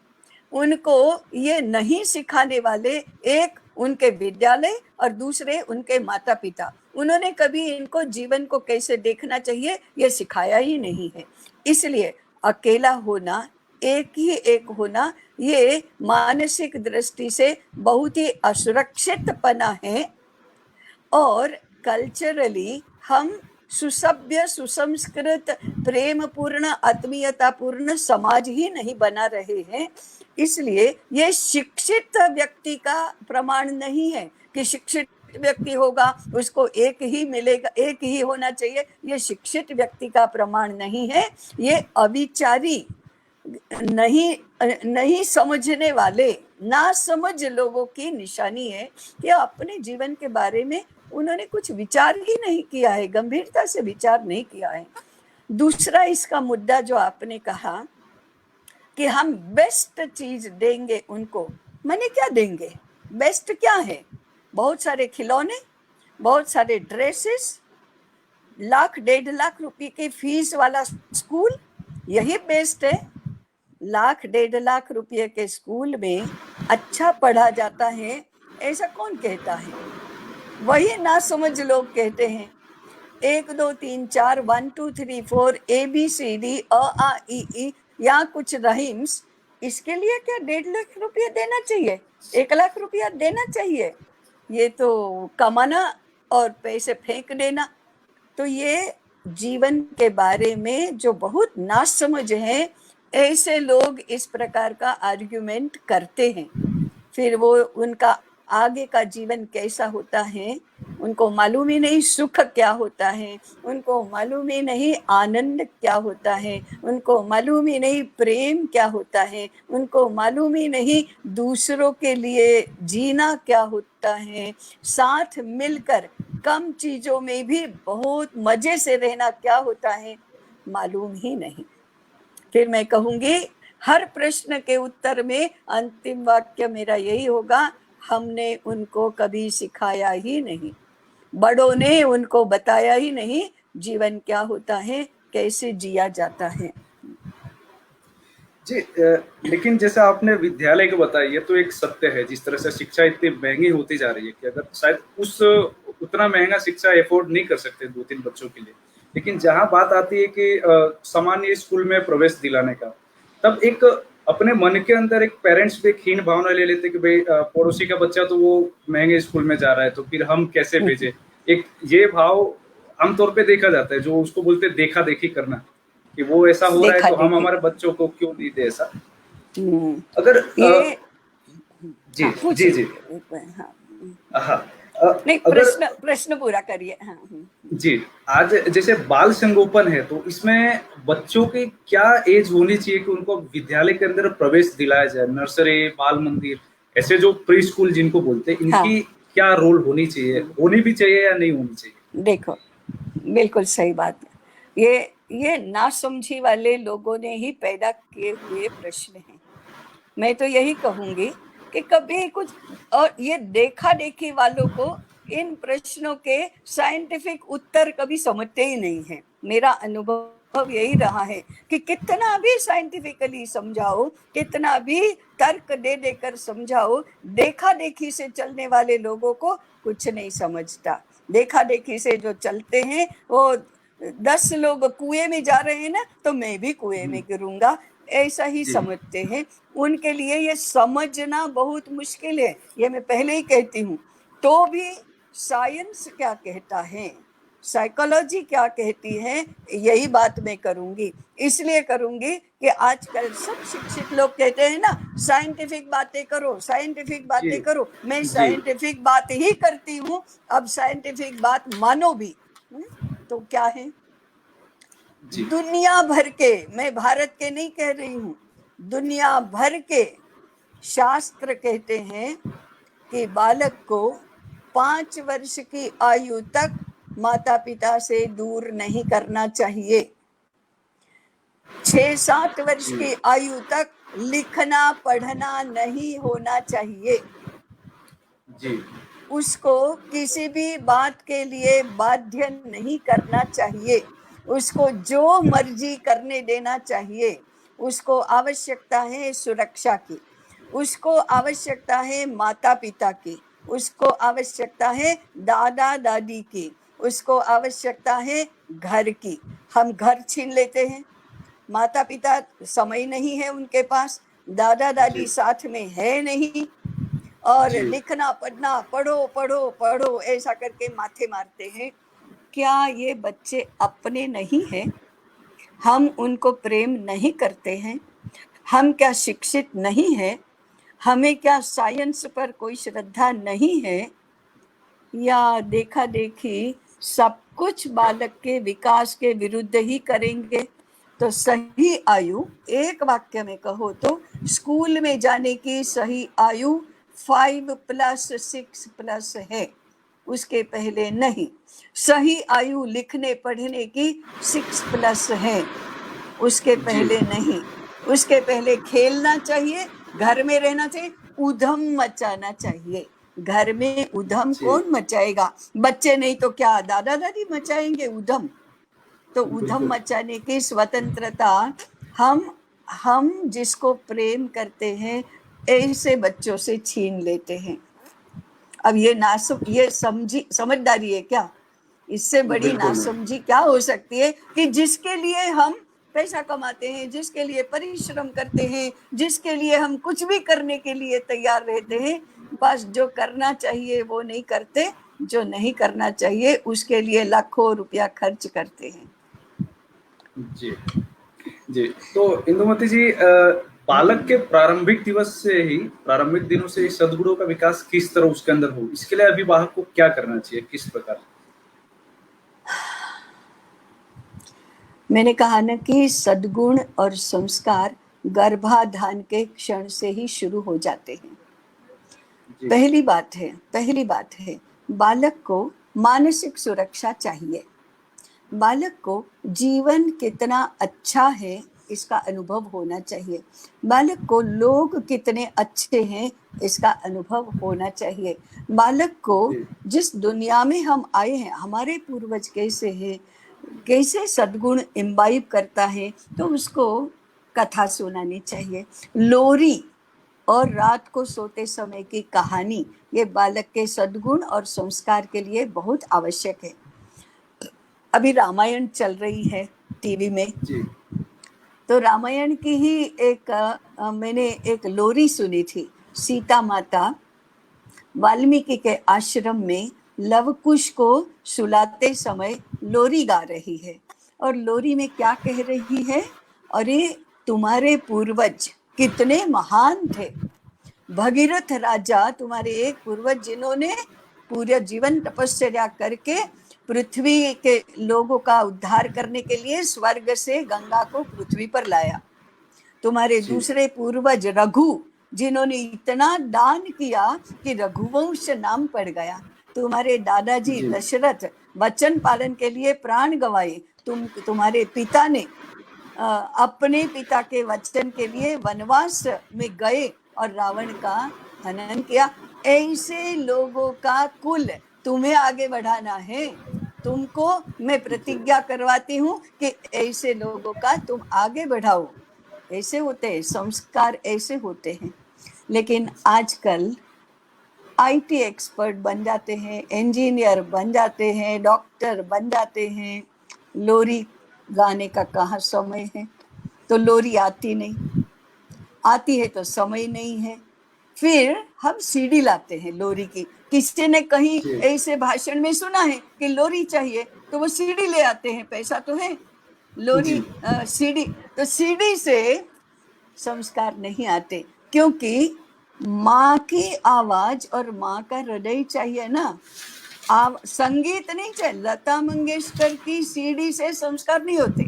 उनको ये नहीं सिखाने वाले एक उनके विद्यालय और दूसरे उनके माता पिता, उन्होंने कभी इनको जीवन को कैसे देखना चाहिए ये सिखाया ही नहीं है। इसलिए अकेला होना, एक होना, ये मानसिक दृष्टि से बहुत ही असुरक्षितपना है। और कल्चरली हम सुसभ्य, सुसंस्कृत, प्रेम पूर्ण, आत्मीयता पूर्ण समाज ही नहीं बना रहे हैं। इसलिए ये शिक्षित व्यक्ति का प्रमाण नहीं है कि शिक्षित व्यक्ति होगा उसको एक ही मिलेगा, एक ही होना चाहिए। ये शिक्षित व्यक्ति का प्रमाण नहीं है, ये अविचारी, नहीं समझने वाले, ना समझ लोगों की निशानी है कि अपने जीवन के बारे में उन्होंने कुछ विचार ही नहीं किया है, गंभीरता से विचार नहीं किया है। दूसरा इसका मुद्दा जो आपने कहा कि हम बेस्ट चीज देंगे उनको, माने क्या देंगे? बेस्ट क्या है? बहुत सारे खिलौने, बहुत सारे ड्रेसेस, 1,00,000-1.5 लाख रुपए की फीस वाला स्कूल, यही बेस्ट है? 1,00,000-1.5 लाख रुपए के स्कूल में अच्छा पढ़ा जाता है ऐसा कौन कहता है? वही ना समझ लोग कहते हैं 1 2 3 4 1 2 3 4 ABCD अ आ ई या कुछ रहीम्स, इसके लिए क्या 1.5 लाख रुपया देना चाहिए? 1 लाख रुपया देना चाहिए? ये तो कमाना और पैसे फेंक देना। तो ये जीवन के बारे में जो बहुत नासमझ है, ऐसे लोग इस प्रकार का आर्ग्यूमेंट करते हैं। फिर वो उनका आगे का जीवन कैसा होता है उनको मालूम ही नहीं, सुख क्या होता है उनको मालूम ही नहीं, आनंद क्या होता है उनको मालूम ही नहीं, प्रेम क्या होता है उनको मालूम ही नहीं, दूसरों के लिए जीना क्या होता है, साथ मिलकर कम चीजों में भी बहुत मजे से रहना क्या होता है, मालूम ही नहीं। फिर मैं कहूंगी हर प्रश्न के उत्तर में अंतिम वाक्य मेरा यही होगा, हमने उनको कभी सिखाया ही नहीं, बड़ों ने उनको बताया ही नहीं जीवन क्या होता है, कैसे जिया जाता है।
जी लेकिन जैसे आपने विद्यालय को बताया, ये तो एक सत्य है, जिस तरह से शिक्षा इतनी महंगी होती जा रही है कि अगर शायद उतना महंगा शिक्षा एफोर्ड नहीं कर सकते 2-3 बच्चों के लिए, लेकिन जहां बात आती है कि सामान्य स्कूल में प्रवेश दिलाने का, तब एक अपने मन के अंदर एक पेरेंट्स पे एक हीन भावना ले लेते कि भाई पड़ोसी का बच्चा तो वो महंगे स्कूल में जा रहा है तो फिर हम कैसे भेजे। एक ये भाव आमतौर पे देखा जाता है, जो उसको बोलते हैं देखा देखी करना, कि वो ऐसा हो रहा है
देखा
तो हम
देखी।
हमारे बच्चों को क्यों नहीं दे ऐसा।
हम्म,
अगर
ये
जी
हाँ
जी
पूछिए।
जी
हाँ,
हाँ
नहीं,
अगर
प्रश्न पूरा करिए। हाँ,
जी, आज जैसे बाल संगोपन है तो इसमें बच्चों की क्या एज होनी चाहिए कि उनको विद्यालय के अंदर प्रवेश दिलाया जाए, नर्सरी, बाल मंदिर, ऐसे जो प्री स्कूल जिनको बोलते हैं,
हाँ,
इनकी क्या रोल होनी चाहिए, होनी भी चाहिए या नहीं होनी चाहिए?
देखो, बिल्कुल सही बात। ये नासमझी वाले लोगों ने ही पैदा किए हुए प्रश्न हैं। मैं तो यही कहूंगी कि कभी कुछ, और ये देखा देखी वालों को इन प्रश्नों के साइंटिफिक उत्तर कभी समझते ही नहीं है। मेरा अनुभव यही रहा है कि कितना भी साइंटिफिकली समझाओ, कितना भी तर्क दे देकर समझाओ, देखा देखी से चलने वाले लोगों को कुछ नहीं समझता। देखा देखी से जो चलते हैं वो 10 लोग कुएं में जा रहे हैं ना, तो मैं भी कुएं में गिरूंगा, ऐसा ही
जी
समझते हैं। उनके लिए ये समझना बहुत मुश्किल है, ये मैं पहले ही कहती हूँ। तो भी साइंस क्या कहता है, साइकोलॉजी क्या कहती है, यही बात मैं करूंगी। इसलिए करूंगी कि आजकल सब शिक्षित लोग कहते हैं ना, साइंटिफिक बातें करो, साइंटिफिक
जी
बातें करो। मैं
जी
साइंटिफिक बात ही करती हूँ। अब साइंटिफिक बात मानो भी, तो क्या है,
जी
दुनिया भर के, मैं भारत के नहीं कह रही हूं, दुनिया भर के शास्त्र कहते हैं कि बालक को 5 वर्ष की आयु तक माता पिता से दूर नहीं करना चाहिए। 6-7 वर्ष
जी
की आयु तक लिखना पढ़ना नहीं होना चाहिए।
जी
उसको किसी भी बात के लिए बाध्य नहीं करना चाहिए। उसको जो मर्जी करने देना चाहिए। उसको आवश्यकता है सुरक्षा की, उसको आवश्यकता है माता पिता की, उसको आवश्यकता है दादा दादी की, उसको आवश्यकता है घर की। हम घर छीन लेते हैं, माता पिता समय नहीं है उनके पास, दादा दादी
जी
साथ में है नहीं, और
जी
लिखना पढ़ना, पढ़ो पढ़ो पढ़ो ऐसा करके माथे मारते हैं। क्या ये बच्चे अपने नहीं हैं? हम उनको प्रेम नहीं करते हैं? हम क्या शिक्षित नहीं हैं? हमें क्या साइंस पर कोई श्रद्धा नहीं है? या देखा देखी सब कुछ बालक के विकास के विरुद्ध ही करेंगे? तो सही आयु, एक वाक्य में कहो तो स्कूल में जाने की सही आयु 5+6+ है, उसके पहले नहीं। सही आयु लिखने पढ़ने की 6+ है, उसके
जी
पहले नहीं। उसके पहले खेलना चाहिए, घर में रहना चाहिए, उधम मचाना चाहिए। घर में उधम
जी
कौन मचाएगा? बच्चे नहीं तो क्या दादा दादी मचाएंगे उधम? तो उधम
बिल्कुल
मचाने की स्वतंत्रता हम जिसको प्रेम करते हैं ऐसे बच्चों से छीन लेते हैं। अब ये समझदारी है क्या? इससे बड़ी
बिल्कुल नहीं।
नासमझी क्या हो सकती है कि जिसके लिए हम पैसा कमाते हैं, जिसके लिए परिश्रम करते हैं, जिसके लिए हम कुछ भी करने के लिए तैयार रहते हैं, बस जो करना चाहिए वो नहीं करते, जो नहीं करना चाहिए उसके लिए लाखों रुपया खर्च करते हैं।
जी जी, तो इंदुमती जी, बालक के प्रारंभिक दिवस से ही, प्रारंभिक दिनों से ही सद्गुणों का विकास किस तरह उसके अंदर हो, इसके लिए अभिभावक को क्या करना चाहिए, किस प्रकार?
मैंने कहा ना कि सद्गुण और संस्कार गर्भाधान के क्षण से ही शुरू हो जाते हैं।
जी
पहली बात है बालक को मानसिक सुरक्षा चाहिए। बालक को जीवन कितना अच्छा है इसका अनुभव होना चाहिए। बालक को लोग कितने अच्छे हैं इसका अनुभव होना चाहिए। बालक को
जी
जिस दुनिया में हम आए हैं, हमारे पूर्वज कैसे हैं, कैसे सद्गुण इम्बाइब करता है, तो उसको कथा सुनानी चाहिए। लोरी और रात को सोते समय की कहानी, ये बालक के सद्गुण और संस्कार के लिए बहुत आवश्यक है। अभी रामायण चल रही है टीवी में,
जी
तो तो रामायण की ही एक मैंने एक लोरी सुनी थी। सीता माता वाल्मीकि के आश्रम में लवकुश को सुलाते समय लोरी गा रही है, और लोरी में क्या कह रही है? अरे तुम्हारे पूर्वज कितने महान थे, भगीरथ राजा तुम्हारे एक पूर्वज, जिन्होंने पूरा जीवन तपस्या करके पृथ्वी के लोगों का उद्धार करने के लिए स्वर्ग से गंगा को पृथ्वी पर लाया। तुम्हारे दूसरे पूर्वज रघु, जिन्होंने इतना दान किया कि रघुवंश नाम पड़ गया। तुम्हारे दादाजी दशरथ वचन पालन के लिए प्राण गंवाए। तुम्हारे पिता ने अपने पिता के वचन के लिए वनवास में गए और रावण का हनन किया। ऐसे लोगों का कुल तुम्हें आगे बढ़ाना है। तुमको मैं प्रतिज्ञा करवाती हूँ कि ऐसे लोगों का तुम आगे बढ़ाओ। ऐसे होते हैं संस्कार, ऐसे होते हैं। लेकिन आजकल आईटी एक्सपर्ट बन जाते हैं, इंजीनियर बन जाते हैं, डॉक्टर बन जाते हैं, लोरी गाने का कहाँ समय है? तो लोरी आती नहीं, आती है तो समय नहीं है। फिर हम सीडी लाते हैं लोरी की। किसी ने कहीं ऐसे भाषण में सुना है कि लोरी चाहिए, तो वो सीडी ले आते हैं, पैसा तो है, लोरी सीडी। तो सीडी से संस्कार नहीं आते, क्योंकि माँ की आवाज और माँ का हृदय चाहिए ना। संगीत नहीं चाहिए। लता मंगेशकर की सीडी से संस्कार नहीं होते,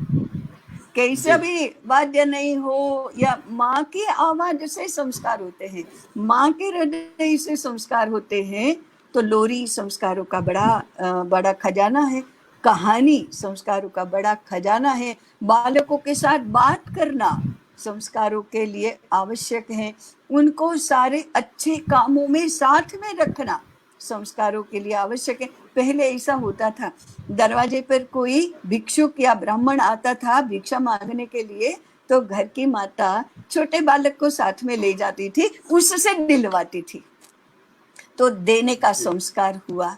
कैसा भी वाद्य नहीं हो, या माँ की आवाज से संस्कार होते हैं, माँ के हृदय से संस्कार होते हैं। तो लोरी संस्कारों का बड़ा खजाना है, कहानी संस्कारों का बड़ा खजाना है। बालकों के साथ बात करना संस्कारों के लिए आवश्यक है। उनको सारे अच्छे कामों में साथ में रखना संस्कारों के लिए आवश्यक है। पहले ऐसा होता था, दरवाजे पर कोई भिक्षुक या ब्राह्मण आता था भिक्षा मांगने के लिए, तो घर की माता छोटे बालक को साथ में ले जाती थी, उससे दिलवाती थी, तो देने का संस्कार हुआ।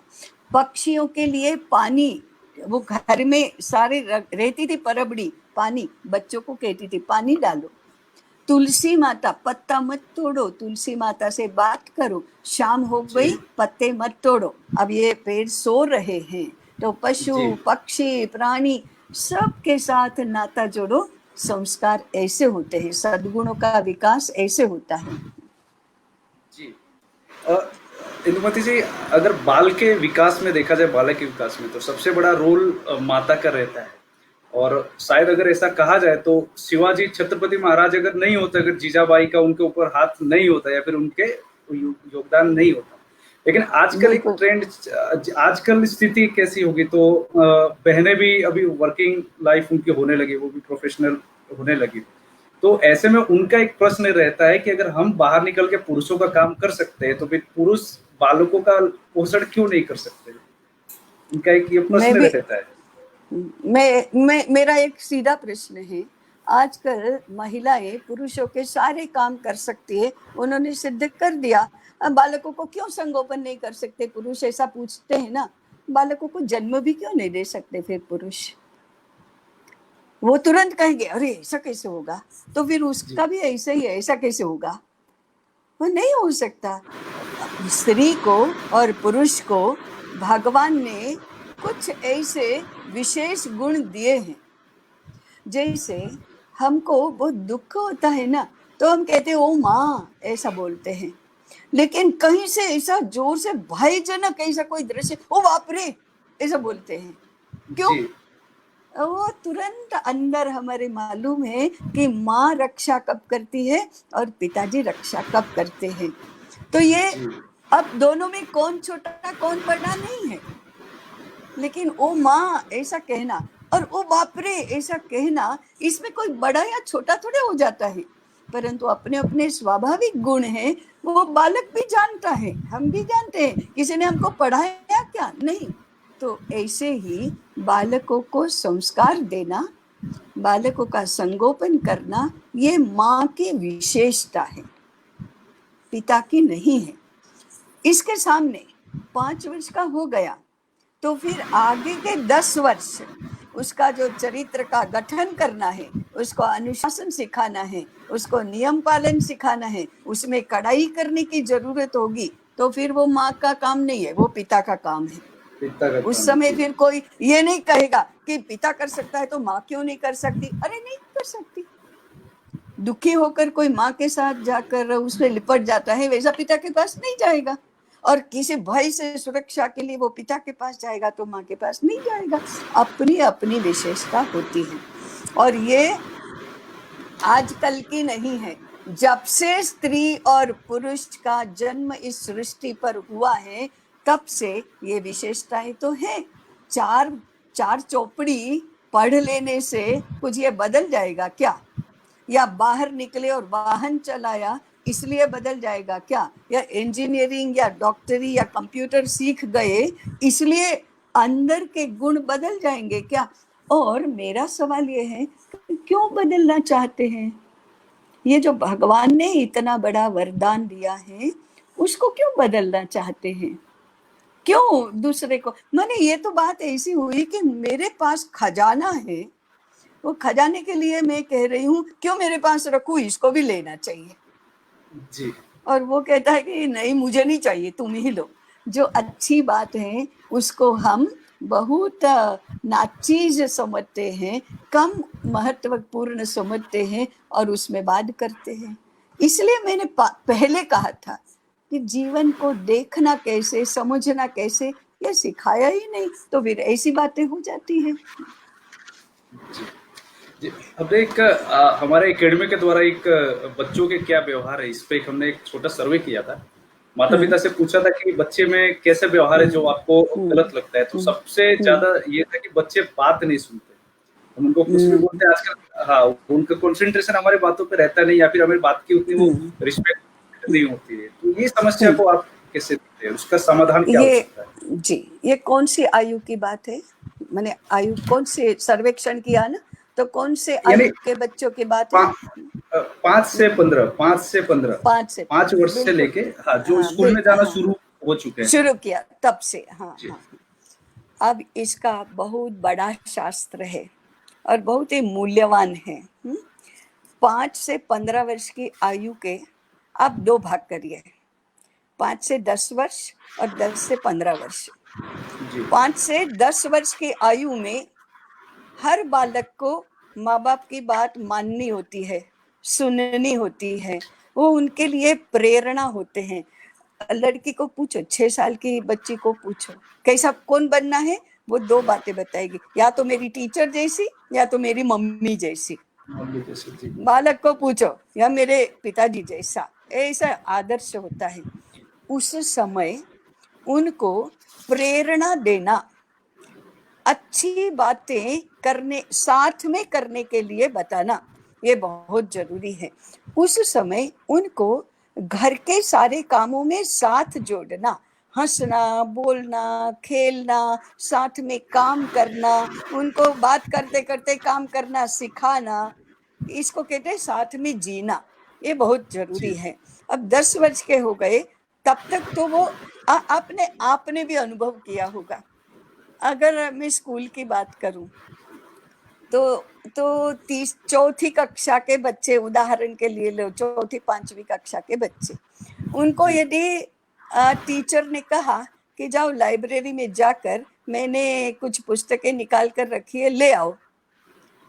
पक्षियों के लिए पानी, वो घर में सारे रहती थी परबड़ी, पानी बच्चों को कहती थी पानी डालो। तुलसी माता, पत्ता मत तोड़ो, तुलसी माता से बात करो, शाम हो गई पत्ते मत तोड़ो, अब ये पेड़ सो रहे हैं। तो पशु पक्षी प्राणी सबके साथ नाता जोड़ो। संस्कार ऐसे होते हैं, सद्गुणों का विकास ऐसे होता है।
जी इंदुमती जी, अगर बाल के विकास में देखा जाए, बालक के विकास में, तो सबसे बड़ा रोल माता का रहता है। और शायद अगर ऐसा कहा जाए तो शिवाजी छत्रपति महाराज अगर नहीं होते, अगर जीजाबाई का उनके ऊपर हाथ नहीं होता या फिर उनके योगदान नहीं होता। लेकिन आजकल एक ट्रेंड, आजकल स्थिति कैसी होगी, तो बहनें भी अभी वर्किंग लाइफ उनकी होने लगी, वो भी प्रोफेशनल होने लगी। तो ऐसे में उनका एक प्रश्न रहता है कि अगर हम बाहर निकल के पुरुषों का काम कर सकते हैं, तो फिर पुरुष बालकों का पोषण क्यों नहीं कर सकते? उनका एक ये प्रश्न रहता है।
मेरा एक सीधा प्रश्न है, आजकल महिलाएं पुरुषों के सारे काम कर सकती है, उन्होंने सिद्ध कर दिया। अब बालकों को क्यों संगोपन नहीं कर सकते? पुरुष ऐसा पूछते हैं ना, बालकों को जन्म भी क्यों नहीं दे सकते? फिर पुरुष वो तुरंत कहेंगे अरे ऐसा कैसे होगा, तो फिर उसका भी ऐसा ही है, ऐसा कैसे होगा? वो नहीं हो सकता। स्त्री को और पुरुष को भगवान ने कुछ ऐसे विशेष गुण दिए हैं। जैसे हमको बहुत दुख होता है ना, तो हम कहते हैं ओ माँ, ऐसा बोलते हैं। लेकिन कहीं से ऐसा जोर से भयजनक ऐसा कोई दृश्य, ओ बाप रे, ऐसा बोलते हैं। क्यों? वो तुरंत अंदर हमारे मालूम है कि माँ रक्षा कब करती है और पिताजी रक्षा कब करते हैं। तो ये अब दोनों में कौन छोटा कौन बड़ा नहीं है, लेकिन ओ माँ ऐसा कहना और ओ बाप रे ऐसा कहना, इसमें कोई बड़ा या छोटा थोड़े हो जाता है। परंतु अपने अपने स्वाभाविक गुण हैं, वो बालक भी जानता है, हम भी जानते हैं। किसी ने हमको पढ़ाया क्या? नहीं। तो ऐसे ही बालकों को संस्कार देना, बालकों का संगोपन करना, ये माँ की विशेषता है, पिता की नहीं है। इसके सामने 5 वर्ष का हो गया तो फिर आगे के 10 वर्ष उसका जो चरित्र का गठन करना है, उसको अनुशासन सिखाना है, उसको नियम पालन सिखाना है, उसमें कड़ाई करने की जरूरत होगी, तो फिर वो माँ का काम नहीं है, वो पिता का काम है।
पिता का
उस
काम,
समय
जी।
फिर कोई ये नहीं कहेगा कि पिता कर सकता है तो माँ क्यों नहीं कर सकती। अरे नहीं कर सकती। दुखी होकर कोई माँ के साथ जाकर उसमें लिपट जाता है, वैसा पिता के पास नहीं जाएगा। और किसी भय से सुरक्षा के लिए वो पिता के पास जाएगा तो माँ के पास नहीं जाएगा। अपनी अपनी विशेषता होती है, और ये आजकल की नहीं है। जब से स्त्री और पुरुष का जन्म इस सृष्टि पर हुआ है, तब से ये विशेषताएं तो हैं। चार चार चौपड़ी पढ़ लेने से कुछ ये बदल जाएगा क्या? या बाहर निकले और वाहन चलाया इसलिए बदल जाएगा क्या? या इंजीनियरिंग या डॉक्टरी या कंप्यूटर सीख गए इसलिए अंदर के गुण बदल जाएंगे क्या? और मेरा सवाल ये है, क्यों बदलना चाहते हैं? ये जो भगवान ने इतना बड़ा वरदान दिया है, उसको क्यों बदलना चाहते हैं? क्यों दूसरे को? माने ये तो बात ऐसी हुई कि मेरे पास खजाना है, वो खजाने के लिए मैं कह रही हूँ क्यों मेरे पास रखूं, इसको भी लेना चाहिए।
जी।
और वो कहता है कि नहीं मुझे नहीं चाहिए, तुम ही लो। जो अच्छी बात है उसको हम बहुत नाचीज समझते हैं, कम महत्वपूर्ण समझते हैं और उसमें बात करते हैं। इसलिए मैंने पहले कहा था कि जीवन को देखना कैसे, समझना कैसे, ये सिखाया ही नहीं, तो फिर ऐसी बातें हो जाती हैं।
जी, अब एक हमारे एकेडमी के द्वारा एक बच्चों के क्या व्यवहार है, इस पे एक हमने एक छोटा सर्वे किया था। माता पिता से पूछा था कि बच्चे में कैसे व्यवहार है जो आपको गलत लगता है, तो सबसे ज्यादा ये था कि बच्चे बात नहीं सुनते। हम उनको कुछ भी बोलते हैं आजकल, हाँ, उनका कंसंट्रेशन हमारी बातों पे रहता नहीं, या फिर हमारी बात की उतनी वो रिस्पेक्ट नहीं होती है। तो ये समस्या को आप कैसे देखते हैं, उसका समाधान क्या हो सकता है?
जी, ये कौन सी आयु की बात है? मैंने आयु कौन से सर्वेक्षण किया ना, तो कौन से आयु के बच्चों की बात है?
5 से 15, 5 से 15, 5 वर्ष से लेके, हाँ, जो स्कूल में जाना शुरू हो चुके हैं,
शुरू किया तब से। हाँ हाँ। अब इसका बहुत बड़ा शास्त्र है और बहुत ही मूल्यवान है। 5 से 15 वर्ष की आयु के आप 2 भाग करिए, 5 से 10 वर्ष और 10 से 15 वर्ष। 5 से 10 वर्ष की आयु में हर बालक को माँ बाप की बात माननी होती है, सुननी होती है, वो उनके लिए प्रेरणा होते हैं। लड़की को पूछो, 6 साल की बच्ची को पूछो कैसा कौन बनना है, वो 2 बातें बताएगी, या तो मेरी टीचर जैसी या तो मेरी मम्मी जैसी। बालक को पूछो, या मेरे पिताजी जैसा, ऐसा आदर्श होता है। उस समय उनको प्रेरणा देना, अच्छी बातें करने, साथ में करने के लिए बताना, ये बहुत जरूरी है। उस समय उनको घर के सारे कामों में साथ जोड़ना, हंसना, बोलना, खेलना, साथ में काम करना, उनको बात करते करते काम करना सिखाना, इसको कहते हैं साथ में जीना। ये बहुत जरूरी है। अब 10 वर्ष के हो गए, तब तक तो वो आपने भी अनुभव किया होगा। अगर मैं स्कूल की बात करूं तो 4थी कक्षा के बच्चे, उदाहरण के लिए लो, 4थी 5वीं कक्षा के बच्चे, उनको यदि टीचर ने कहा कि जाओ लाइब्रेरी में जाकर मैंने कुछ पुस्तकें निकाल कर रखी है, ले आओ,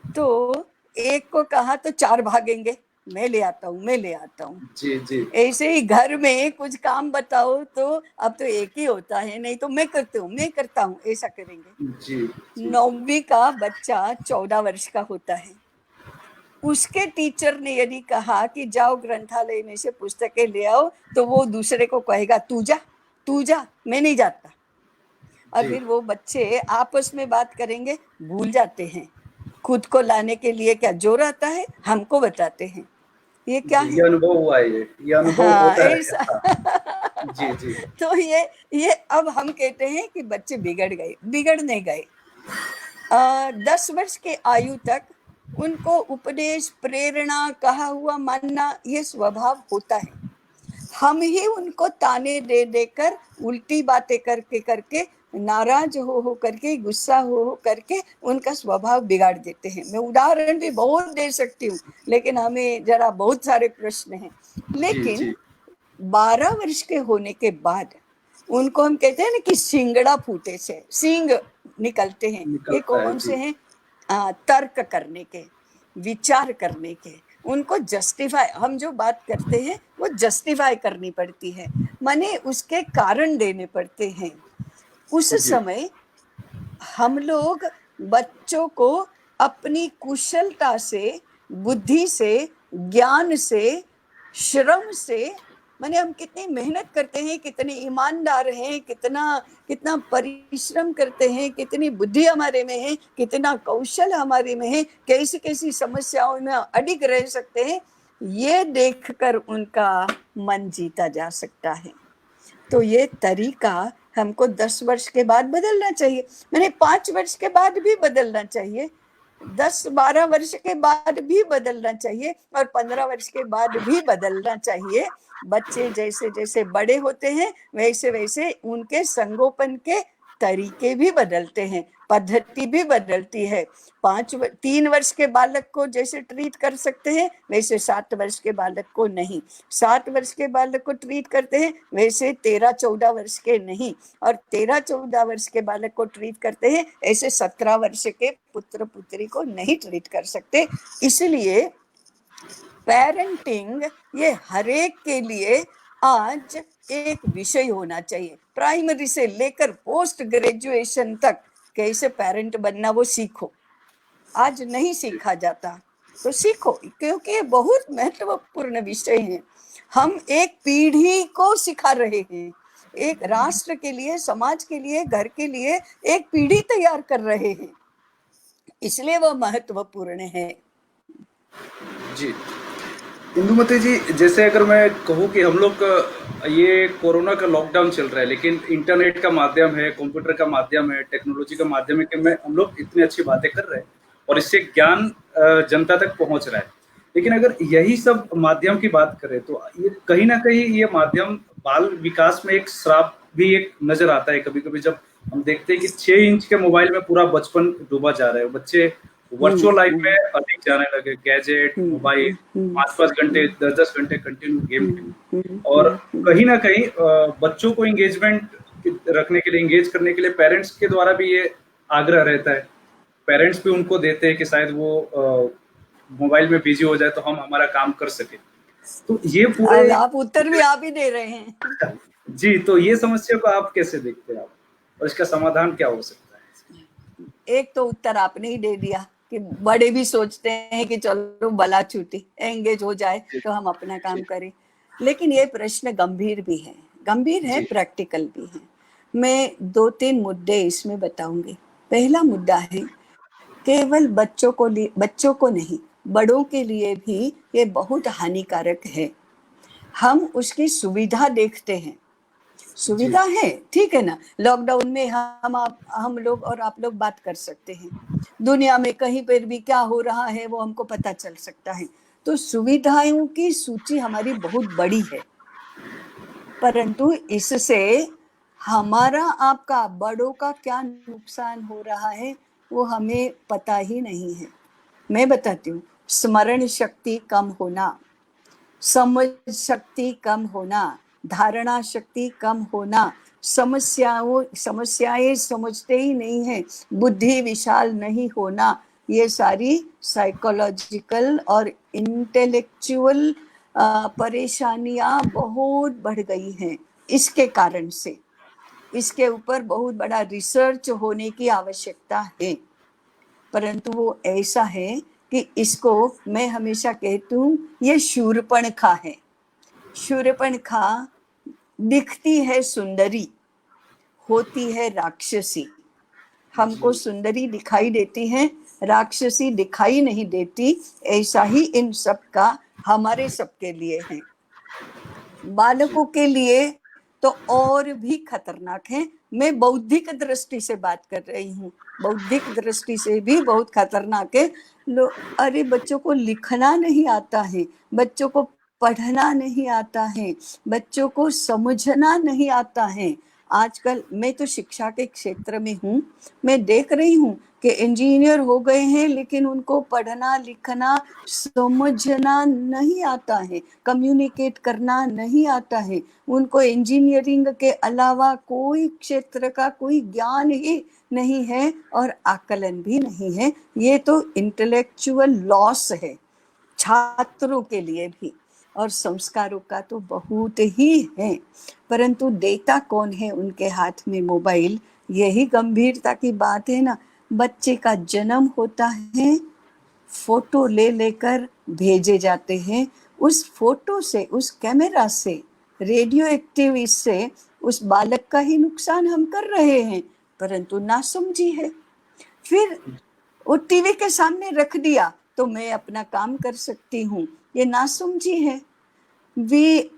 तो एक को कहा तो 4 भागेंगे, मैं ले आता हूँ।
जी जी।
ऐसे ही घर में कुछ काम बताओ तो अब तो एक ही होता है, नहीं तो मैं करता हूँ, ऐसा करेंगे।
जी।
9वीं का बच्चा 14 वर्ष का होता है, उसके टीचर ने यदि कहा कि जाओ ग्रंथालय में से पुस्तकें ले आओ, तो वो दूसरे को कहेगा तू जा, मैं नहीं जाता। और फिर वो बच्चे आपस में बात करेंगे, भूल जाते हैं। खुद को लाने के लिए क्या जोर आता है, हमको बताते हैं। ये क्या है?
ये अनुभव हुआ है, ये अनुभव होता है ऐसा। जी जी।
तो ये अब हम कहते हैं कि बच्चे बिगड़ने गए। 10 वर्ष के आयु तक उनको उपदेश, प्रेरणा, कहा हुआ मानना, ये स्वभाव होता है। हम ही उनको ताने दे देकर, उल्टी बातें करके नाराज हो करके, गुस्सा हो करके उनका स्वभाव बिगाड़ देते हैं। मैं उदाहरण भी बहुत दे सकती हूँ, लेकिन हमें जरा बहुत सारे प्रश्न हैं।
जी
लेकिन
जी
12 वर्ष के होने के बाद उनको हम कहते हैं ना कि सिंगड़ा फूटे से सींग निकलते हैं। ये
निकलता है
कौन
जी।
से हैं? तर्क करने के, विचार करने के। उनको जस्टिफाई, हम जो बात करते हैं वो जस्टिफाई करनी पड़ती है, माने उसके कारण देने पड़ते हैं। उस
जी
समय हम लोग बच्चों को अपनी कुशलता से, बुद्धि से, ज्ञान से, श्रम से, माने हम कितनी मेहनत करते हैं, कितने ईमानदार हैं, कितना कितना परिश्रम करते हैं, कितनी बुद्धि हमारे में है, कितना कौशल हमारे में है, कैसी कैसी समस्याओं में अडिग रह सकते हैं, ये देखकर उनका मन जीता जा सकता है। तो ये तरीका हमको 10 वर्ष के बाद बदलना चाहिए, मैंने 5 वर्ष के बाद भी बदलना चाहिए, 10-12 वर्ष के बाद भी बदलना चाहिए, और 15 वर्ष के बाद भी बदलना चाहिए। बच्चे जैसे जैसे बड़े होते हैं वैसे वैसे उनके संगोपन के तरीके भी बदलते हैं, पद्धति भी बदलती है। 3 वर्ष के बालक को जैसे ट्रीट कर सकते हैं वैसे 7 वर्ष के बालक को नहीं, 7 वर्ष के बालक को ट्रीट करते हैं वैसे 13-14 वर्ष के नहीं, और 13-14 वर्ष के बालक को ट्रीट करते हैं ऐसे 17 वर्ष के पुत्र पुत्री को नहीं ट्रीट कर सकते। इसलिए पेरेंटिंग ये हरेक के लिए आज एक विषय होना चाहिए। प्राइमरी से लेकर पोस्ट ग्रेजुएशन तक कैसे पेरेंट बनना वो सीखो। आज नहीं सीखा जाता तो सीखो, क्योंकि ये बहुत महत्वपूर्ण विषय है। हम एक पीढ़ी को सिखा रहे हैं, एक राष्ट्र के लिए, समाज के लिए, घर के लिए एक पीढ़ी तैयार कर रहे हैं, इसलिए वो महत्वपूर्ण है।
जी इंदुमती जी, जैसे अगर मैं कहूँ कि हम लोग ये कोरोना का लॉकडाउन चल रहा है, लेकिन इंटरनेट का माध्यम है, कंप्यूटर का माध्यम है, टेक्नोलॉजी का माध्यम है कि हम लोग इतनी अच्छी बातें कर रहे हैं और इससे ज्ञान जनता तक पहुंच रहा है। लेकिन अगर यही सब माध्यम की बात करें तो ये कहीं ना कहीं ये माध्यम बाल विकास में एक श्राप भी एक नजर आता है। कभी कभी जब हम देखते हैं कि 6 इंच के मोबाइल में पूरा बचपन डूबा जा रहा है, बच्चे वर्चुअल लाइफ में अधिक जाने लगे, गैजेट, मोबाइल, 5-5 घंटे, 10-10 घंटे कंटिन्यू गेम खेलते। और कहीं ना कहीं बच्चों को एंगेजमेंट रखने के लिए, एंगेज करने के लिए पेरेंट्स के द्वारा भी ये आग्रह रहता है। पेरेंट्स भी उनको देते हैं कि शायद वो मोबाइल में बिजी हो जाए तो हम हमारा काम कर सके। तो ये पूरे
आप उत्तर भी आप ही दे रहे हैं।
जी, तो ये समस्या को आप कैसे देखते हैं आप, और इसका समाधान क्या हो सकता है?
एक तो उत्तर आपने ही दे दिया कि बड़े भी सोचते हैं कि चलो भला छूटी, एंगेज हो जाए तो हम अपना काम करें, लेकिन ये प्रश्न गंभीर भी है, गंभीर है, प्रैक्टिकल भी है। मैं 2-3 मुद्दे इसमें बताऊंगी। पहला मुद्दा है, केवल बच्चों को नहीं, बड़ों के लिए भी ये बहुत हानिकारक है। हम उसकी सुविधा देखते हैं, सुविधा है, ठीक है ना, लॉकडाउन में हम लोग और आप लोग बात कर सकते हैं, दुनिया में कहीं पर भी क्या हो रहा है वो हमको पता चल सकता है। तो सुविधाओं की सूची हमारी बहुत बड़ी है, परंतु इससे हमारा, आपका, बड़ों का क्या नुकसान हो रहा है वो हमें पता ही नहीं है। मैं बताती हूँ, स्मरण शक्ति कम होना, समझ शक्ति कम होना, धारणा शक्ति कम होना, समस्याएं समझते ही नहीं है, बुद्धि विशाल नहीं होना, ये सारी साइकोलॉजिकल और इंटेलेक्चुअल परेशानियां बहुत बढ़ गई हैं इसके कारण से। इसके ऊपर बहुत बड़ा रिसर्च होने की आवश्यकता है, परंतु वो ऐसा है कि इसको मैं हमेशा कहती हूँ ये शूर्पणखा है। शूर्पणखा दिखती है सुंदरी, होती है राक्षसी। हमको सुंदरी दिखाई देती है, राक्षसी दिखाई नहीं देती। ऐसा ही इन सब का हमारे सबके लिए है। बालकों के लिए तो और भी खतरनाक है। मैं बौद्धिक दृष्टि से बात कर रही हूँ, बौद्धिक दृष्टि से भी बहुत खतरनाक है। अरे बच्चों को लिखना नहीं आता है, बच्चों को पढ़ना नहीं आता है, बच्चों को समझना नहीं आता है, आजकल मैं तो शिक्षा के क्षेत्र में हूँ, मैं देख रही हूँ कि इंजीनियर हो गए हैं लेकिन उनको पढ़ना लिखना समझना नहीं आता है, कम्युनिकेट करना नहीं आता है, उनको इंजीनियरिंग के अलावा कोई क्षेत्र का कोई ज्ञान ही नहीं है और आकलन भी नहीं है। ये तो इंटेलेक्चुअल लॉस है छात्रों के लिए भी, और संस्कारों का तो बहुत ही है, परंतु देता कौन है उनके हाथ में? मोबाइल। यही गंभीरता की बात है ना। बच्चे का जन्म होता है, फोटो ले लेकर भेजे जाते हैं, उस फोटो से, उस कैमरा से, रेडियो एक्टिव इससे उस बालक का ही नुकसान हम कर रहे हैं, परंतु नासमझी है। फिर वो टीवी के सामने रख दिया तो मैं अपना काम कर सकती हूँ, ये नासमझी है। वे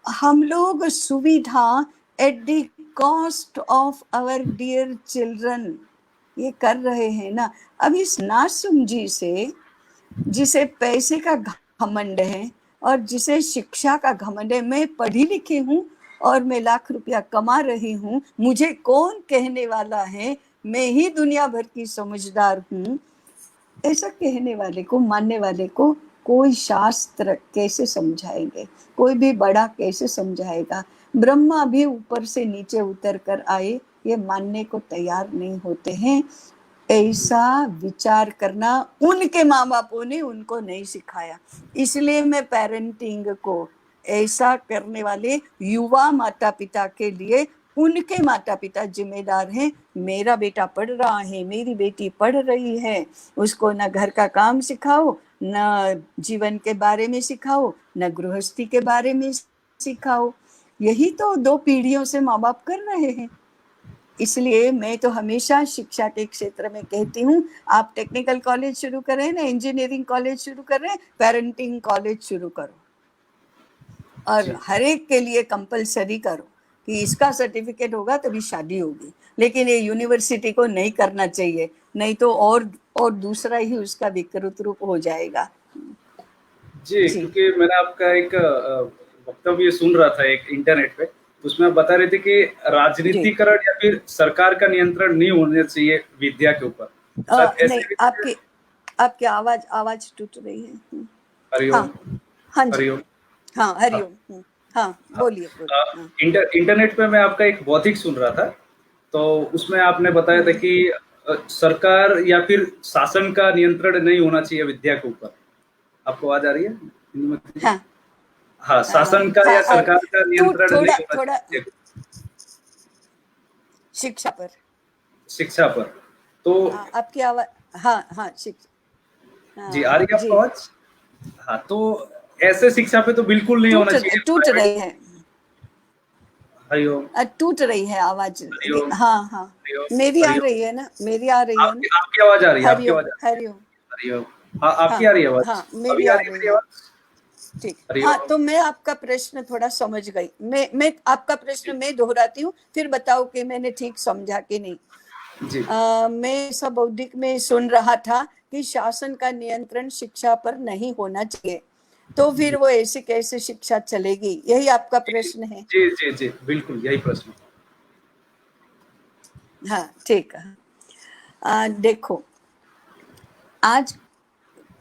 हम लोग सुविधा at the cost of our dear children ये कर रहे हैं ना। अब इस नासमझी से, जिसे पैसे का घमंड है और जिसे शिक्षा का घमंड है, मैं पढ़ी लिखी हूँ और मैं लाख रुपया कमा रही हूँ, मुझे कौन कहने वाला है मैं ही दुनिया भर की समझदार हूँ? ऐसा कहने वाले को, मानने वाले को कोई शास्त्र कैसे समझाएंगे, कोई भी बड़ा कैसे समझाएगा? ब्रह्मा भी ऊपर से नीचे उतर कर आए, ये मानने को तैयार नहीं होते हैं। ऐसा विचार करना उनके माँ बापों ने उनको नहीं सिखाया, इसलिए मैं पेरेंटिंग को ऐसा करने वाले युवा माता पिता के लिए, उनके माता पिता जिम्मेदार हैं। मेरा बेटा पढ़ रहा है, मेरी बेटी पढ़ रही है, उसको न घर का काम सिखाओ, न जीवन के बारे में सिखाओ, न गृहस्थी के बारे में सिखाओ। यही तो 2 पीढ़ियों से माँ बाप कर रहे हैं। इसलिए मैं तो हमेशा शिक्षा के क्षेत्र में कहती हूँ, आप टेक्निकल कॉलेज शुरू करें ना, इंजीनियरिंग कॉलेज शुरू करें, पेरेंटिंग कॉलेज शुरू करो और हर एक के लिए कंपलसरी करो कि इसका सर्टिफिकेट होगा तभी शादी होगी। लेकिन ये यूनिवर्सिटी को नहीं करना चाहिए, नहीं तो और दूसरा ही उसका विकृत रूप हो जाएगा।
जी, क्योंकि मैंने आपका एक वक्तव्य सुन रहा था एक इंटरनेट पे, उसमें आप बता रहे थे कि राजनीतिकरण या फिर सरकार का नियंत्रण नहीं होना चाहिए विद्या के ऊपर।
नहीं, आपकी आवाज टूट रही है।
हरिओम।
हाँ जी, हाँ हरिओम। हाँ बोलिए।
इंटरनेट पे मैं आपका एक बौद्धिक सुन रहा था, तो उसमें आपने बताया था कि सरकार या फिर शासन का नियंत्रण नहीं होना चाहिए विद्या के ऊपर। आपको आवाज आ रही है? हाँ, शासन का या सरकार का नियंत्रण नहीं होना चाहिए शिक्षा पर। तो
आपकी आवाज, हाँ शिक्षा,
जी आ रही है आपको आवाज? हाँ, तो ऐसे शिक्षा पे तो बिल्कुल नहीं होना चाहिए।
टूट रही है।
हरिओम।
टूट रही है आवाज। हाँ मेरी आ रही है ना, मेरी आ रही है ना?
आपकी आवाज आ रही है।
हरिओम।
हरिओम। हाँ, आपकी आ रही है आवाज।
हाँ मेरी आ रही है। ठीक। हाँ, तो मैं आपका प्रश्न थोड़ा समझ गई। मैं आपका प्रश्न मैं दोहराती हूँ, फिर बताओ कि मैंने ठीक समझा कि नहीं।
जी।
मैं सब बौद्धिक में सुन रहा था कि शासन का नियंत्रण शिक्षा पर नहीं होना चाहिए, तो फिर वो ऐसे कैसे शिक्षा चलेगी? यही आपका प्रश्न है?
जी जी जी, बिल्कुल यही प्रश्न।
हाँ ठीक है। देखो, आज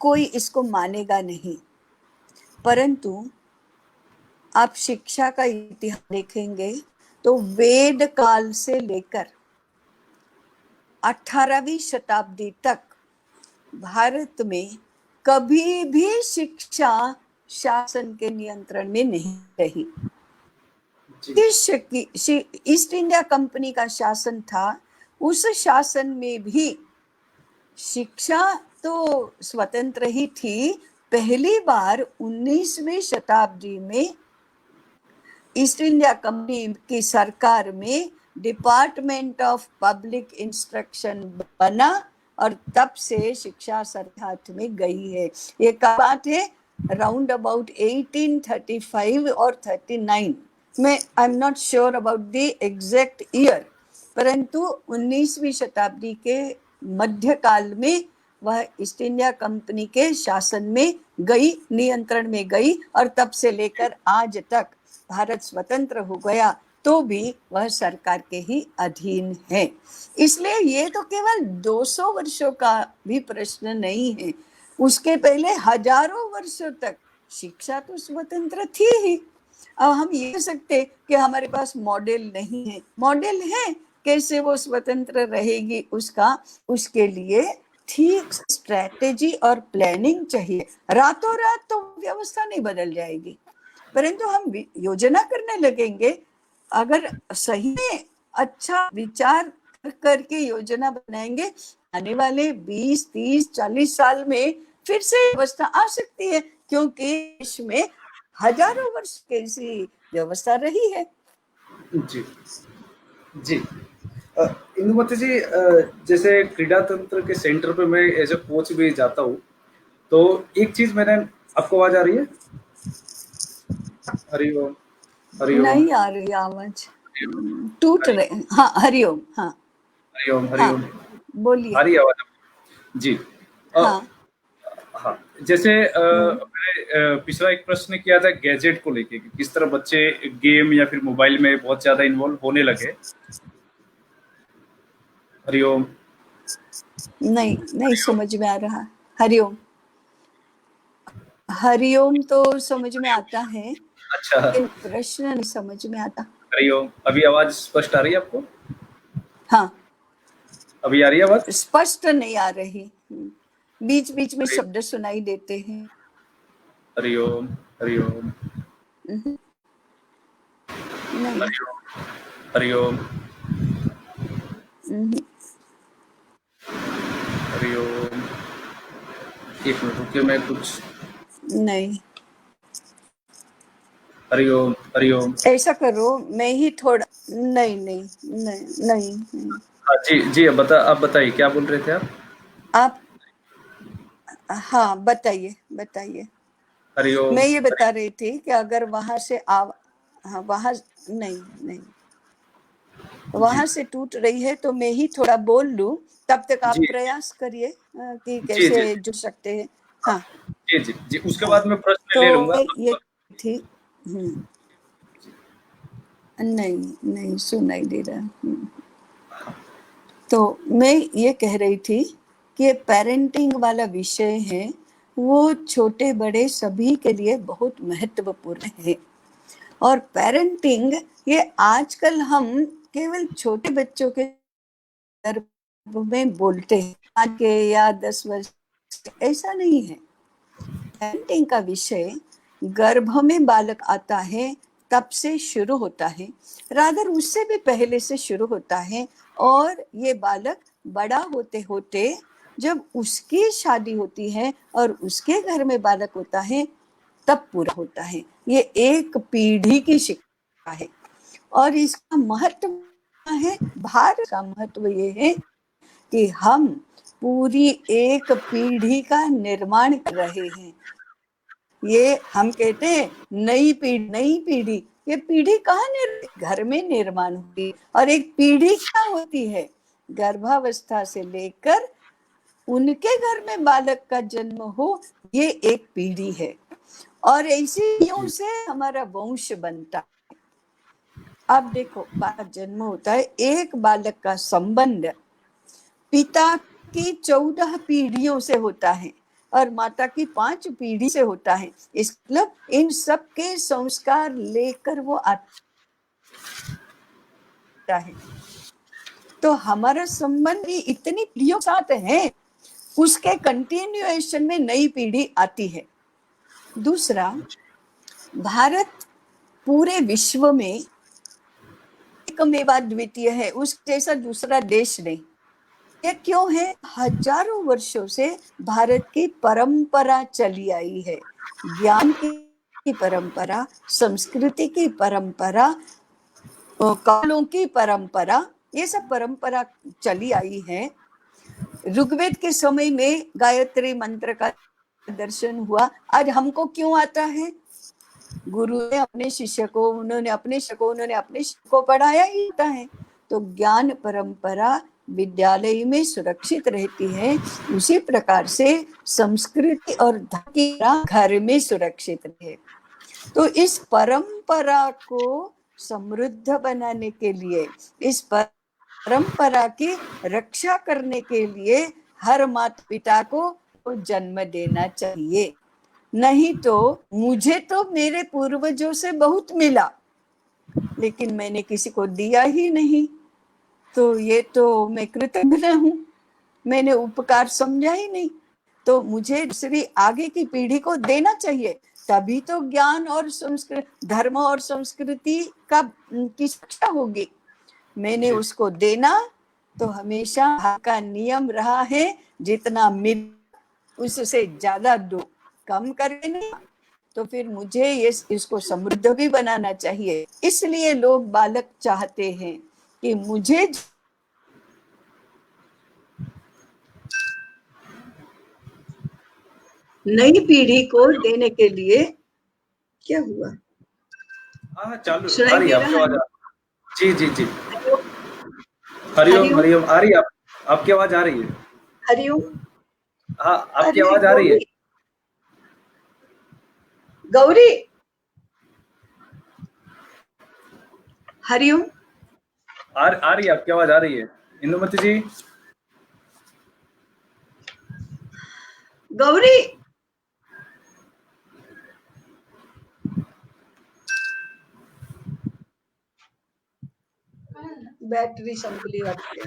कोई इसको मानेगा नहीं, परंतु आप शिक्षा का इतिहास देखेंगे तो वेद काल से लेकर 18वीं शताब्दी तक भारत में कभी भी शिक्षा शासन के नियंत्रण में नहीं रही। ईस्ट इंडिया कंपनी का शासन था, उस शासन में भी शिक्षा तो स्वतंत्र ही थी। पहली बार 19वीं शताब्दी में ईस्ट इंडिया कंपनी की सरकार में डिपार्टमेंट ऑफ पब्लिक इंस्ट्रक्शन बना और तब से शिक्षा सरकार में गई है। ये कब बात है? राउंड अबाउट 1835 और 39 में, I am not sure about the exact year, परंतु 19वीं शताब्दी के मध्यकाल में वह ईस्ट इंडिया कंपनी के शासन में गई, नियंत्रण में गई, और तब से लेकर आज तक भारत स्वतंत्र हो गया तो भी वह सरकार के ही अधीन है। इसलिए ये तो केवल 200 वर्षों का भी प्रश्न नहीं है, उसके पहले हजारों वर्षों तक शिक्षा तो स्वतंत्र थी ही। अब हम ये कह सकते कि हमारे पास मॉडल नहीं है, मॉडल है, कैसे वो स्वतंत्र रहेगी उसका, उसके लिए ठीक स्ट्रेटेजी और प्लानिंग चाहिए। रातों रात तो व्यवस्था नहीं बदल जाएगी, परंतु हम योजना करने लगेंगे। अगर सही में अच्छा विचार करके योजना बनाएंगे, आने वाले 20, 30, 40 साल में फिर से व्यवस्था आ सकती है, क्योंकि देश में हजारों वर्ष कैसी व्यवस्था रही है।
जी जी। इंदुमती जी, जैसे क्रीड़ा तंत्र के सेंटर पे मैं एज ए कोच भी जाता हूँ, तो एक चीज मैंने, आपको आवाज आ रही है? हरिओम हरिओम
नहीं आ रही आवाज, टूट रहे। हाँ, हरिओम। हाँ
हरिओम
हाँ,
हरिओम।
बोलिए।
आ रही है आवाज आपको? जी।
हाँ।
हाँ, जैसे मैंने पिछला एक प्रश्न किया था गैजेट को लेके कि किस तरह बच्चे गेम या फिर मोबाइल में बहुत ज्यादा इन्वॉल्व होने लगे। हरिओम।
नहीं नहीं समझ में आ रहा। हरिओम, हरिओम तो समझ में आता है,
अच्छा,
लेकिन प्रश्न नहीं समझ में आता।
हरिओम। अभी आवाज स्पष्ट आ रही है आपको?
हाँ,
अभी आ रही है आवाज?
स्पष्ट नहीं आ रही, बीच बीच में शब्द सुनाई देते हैं।
हरिओम हरिओम
नहीं।
हरिओम
हम्म,
हरिओम। एक मिनट रुकिए, मैं कुछ।
नहीं।
हरिओम हरिओम।
ऐसा करो, मैं ही थोड़ा, नहीं नहीं नहीं नहीं, नहीं।
हाँ जी जी, आप बताइए क्या बोल रहे थे आप?
आप, हाँ बताइए बताइए।
हरिओम।
मैं ये बता रही थी कि अगर वहां से हाँ वहां, नहीं नहीं,
जी
वहां से टूट रही है तो मैं ही थोड़ा बोल लूं, तब तक आप
जी
प्रयास करिए कि
जी जी
कैसे जुड़ सकते हैं। हाँ
जी जी जी, उसके
हाँ।
बाद मैं प्रश्न
तो
ले लूंगा।
ये थी, नहीं नहीं सुनाई दे रहा। तो मैं ये कह रही थी कि पेरेंटिंग वाला विषय है, वो छोटे बड़े सभी के लिए बहुत महत्वपूर्ण है। और पेरेंटिंग ये आजकल हम केवल छोटे बच्चों के संदर्भ में बोलते हैं, आज के या 10 वर्ष, ऐसा नहीं है। पेरेंटिंग का विषय गर्भ में बालक आता है तब से शुरू होता है, रादर उससे भी पहले से शुरू होता है, और ये बालक बड़ा होते होते जब उसकी शादी होती है और उसके घर में बालक होता है तब पूरा होता है। ये एक पीढ़ी की शिक्षा है, और इसका महत्व है, भारत का महत्व ये है कि हम पूरी एक पीढ़ी का निर्माण कर रहे हैं। ये हम कहते हैं नई पीढ़ी, नई पीढ़ी, ये पीढ़ी कहाँ घर में निर्माण होती है। और एक पीढ़ी क्या होती है, गर्भावस्था से लेकर उनके घर में बालक का जन्म हो, ये एक पीढ़ी है। और ऐसी से हमारा वंश बनता है। अब देखो, बालक जन्म होता है, एक बालक का संबंध पिता की 14 पीढ़ियों से होता है और माता की 5 पीढ़ी से होता है। इस मतलब इन सब के संस्कार लेकर वो आता है। तो हमारा संबंध भी इतनी पीढ़ियों के साथ है, उसके कंटिन्यूएशन में नई पीढ़ी आती है। दूसरा, भारत पूरे विश्व में एकमेवा द्वितीय है, उस जैसा दूसरा देश नहीं। ये क्यों है? हजारों वर्षों से भारत की परंपरा चली आई है, ज्ञान की परंपरा, संस्कृति की परंपरा, कालों की परंपरा, ये सब परंपरा चली आई है। ऋग्वेद के समय में गायत्री मंत्र का दर्शन हुआ, आज हमको क्यों आता है? गुरु ने अपने शिष्य को, उन्होंने अपने शिष्य को पढ़ाया ही होता है। तो ज्ञान परंपरा विद्यालय में सुरक्षित रहती है, उसी प्रकार से संस्कृति और धर्म घर में सुरक्षित रहे। तो इस परंपरा को समृद्ध बनाने के लिए, इस परंपरा की रक्षा करने के लिए हर माता पिता को जन्म देना चाहिए। नहीं तो मुझे तो मेरे पूर्वजों से बहुत मिला, लेकिन मैंने किसी को दिया ही नहीं, तो ये तो मैं कृतज्ञ हूँ, मैंने उपकार समझा ही नहीं, तो मुझे दूसरी आगे की पीढ़ी को देना चाहिए, तभी तो ज्ञान और संस्कृति, धर्म और संस्कृति की शिक्षा होगी। मैंने
जी।
उसको देना, तो हमेशा का नियम रहा है, जितना मिल उससे ज्यादा दो, कम करके नहीं। तो फिर मुझे इसको समृद्ध भी बनाना चाहिए। इसलिए लोग बालक चाहते हैं कि मुझे नई पीढ़ी को देने के लिए। क्या हुआ?
हाँ चालू आ
सुनाई
रही है
दे
आपकी
रहा
आवाज।
है?
जी जी जी। हरिओम
हरिओम,
हरिओम आ रही है आपकी आवाज आ रही है।
हरिओम।
हाँ आपकी
अरे
आवाज आ रही है।
गौरी, गौरी, हरिओम,
आ रही है आपकी आवाज आ रही है। इंदुमती जी।
गौरी। बैटरी संपली वाटते.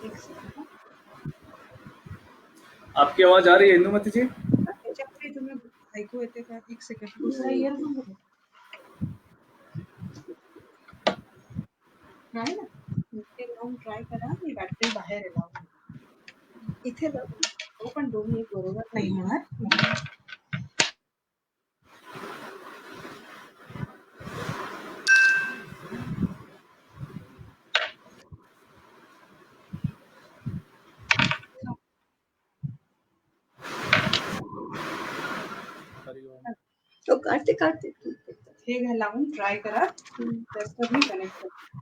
एक सेकंड.
आपकी आवाज आ रही है इंदुमती जी।
त्याच्यामध्ये तुम्ही ऐकू येते का? एक सेकंड दुसरा इयरफोन नाही ना, ते लावून ट्राय करा. मी बॅटरी बाहेर आहे लावून इथे लावून, तो पण दोन्ही बरोबर नाही होणार.
हरिओम।
तो काटते काटते
हे लावून ट्राय करा, त्याचं मी कनेक्ट करते.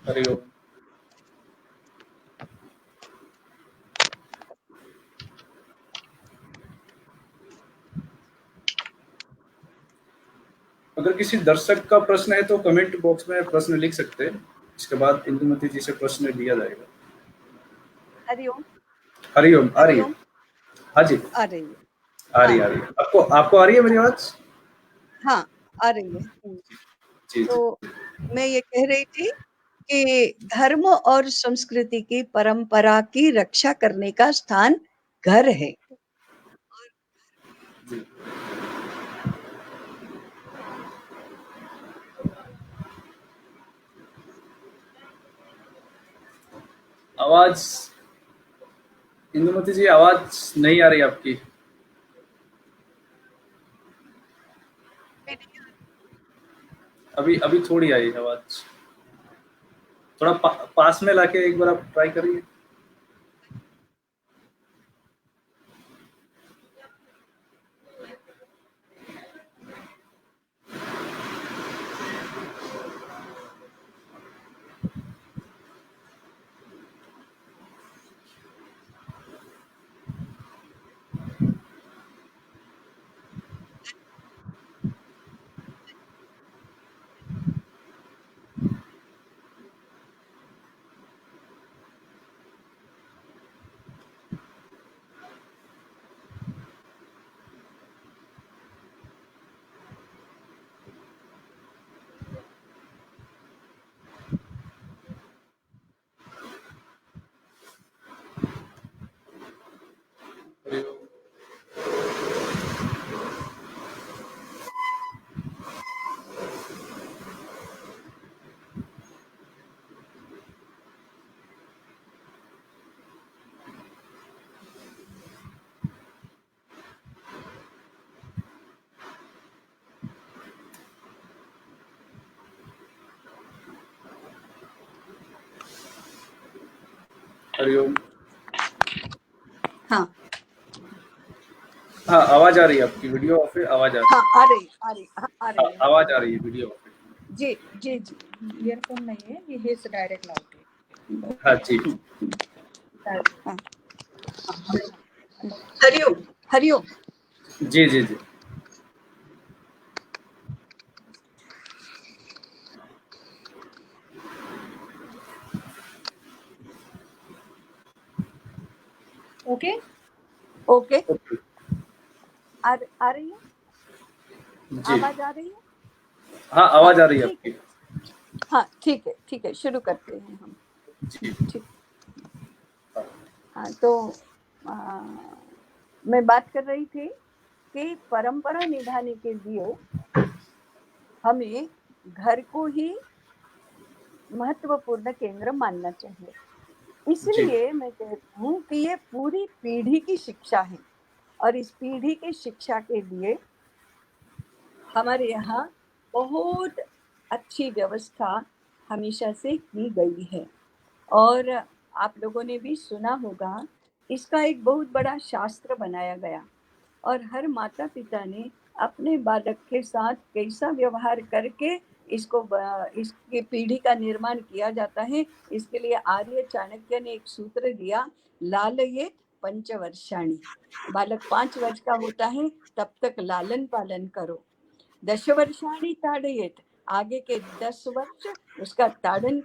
हरिओम। अगर किसी दर्शक का प्रश्न है तो कमेंट बॉक्स में प्रश्न लिख सकते हैं, इसके बाद इंदुमती जी से प्रश्न लिया जाएगा।
हरिओम,
हरिओम आ रही है।
हरिओम.
हाँ जी
आ रही है.
आ रही
हाँ,
है आ रही है। आपको आपको आ रही है मेरी आवाज?
हाँ, आ रही है.
जी जी।
तो मैं ये कह रही थी कि धर्म और संस्कृति की परंपरा की रक्षा करने का स्थान घर है.
जी। आवाज इंदुमती जी आवाज नहीं आ रही आपकी। अभी अभी थोड़ी आई आवाज। थोड़ा पास में लाके एक बार आप ट्राई करिए। हरिओम।
हाँ,
हाँ, आवाज आ रही है, आपकी वीडियो ऑफ है, आवाज आ रही
हाँ
है।
आ रही आ रही हाँ आ रही है
आवाज आ रही है, वीडियो ऑफ है।
जी जी जी ईयरफोन नहीं है ये हिज डायरेक्ट लाउड है
हाँ जी।
हाँ,
हरिओम।
हरिओम
जी जी जी।
Okay
okay,
okay.
आ रही है,
जी।
आवाज आ रही है?
हाँ,
हाँ
आवाज आ रही है
ठीक है,
आपकी।
हाँ ठीक है, शुरू करते हैं हम।
जी।
ठीक। हाँ तो आ, मैं बात कर रही थी कि परंपरा निभाने के लिए हमें घर को ही महत्वपूर्ण केंद्र मानना चाहिए।
जी
इसलिए मैं कहती हूँ कि ये पूरी पीढ़ी की शिक्षा है और इस पीढ़ी की शिक्षा के लिए हमारे यहाँ बहुत अच्छी व्यवस्था हमेशा से की गई है। और आप लोगों ने भी सुना होगा, इसका एक बहुत बड़ा शास्त्र बनाया गया और हर माता पिता ने अपने बालक के साथ कैसा व्यवहार करके इसकी पीढ़ी का निर्माण किया जाता है, इसके लिए आर्य चाणक्य ने एक सूत्र दिया, लालयेत पंचवर्षाणि। बालक 5 वर्ष का होता है तब तक लालन पालन करो, 10 वर्षाणि ताड़येत, आगे के 10 वर्ष उसका ताड़न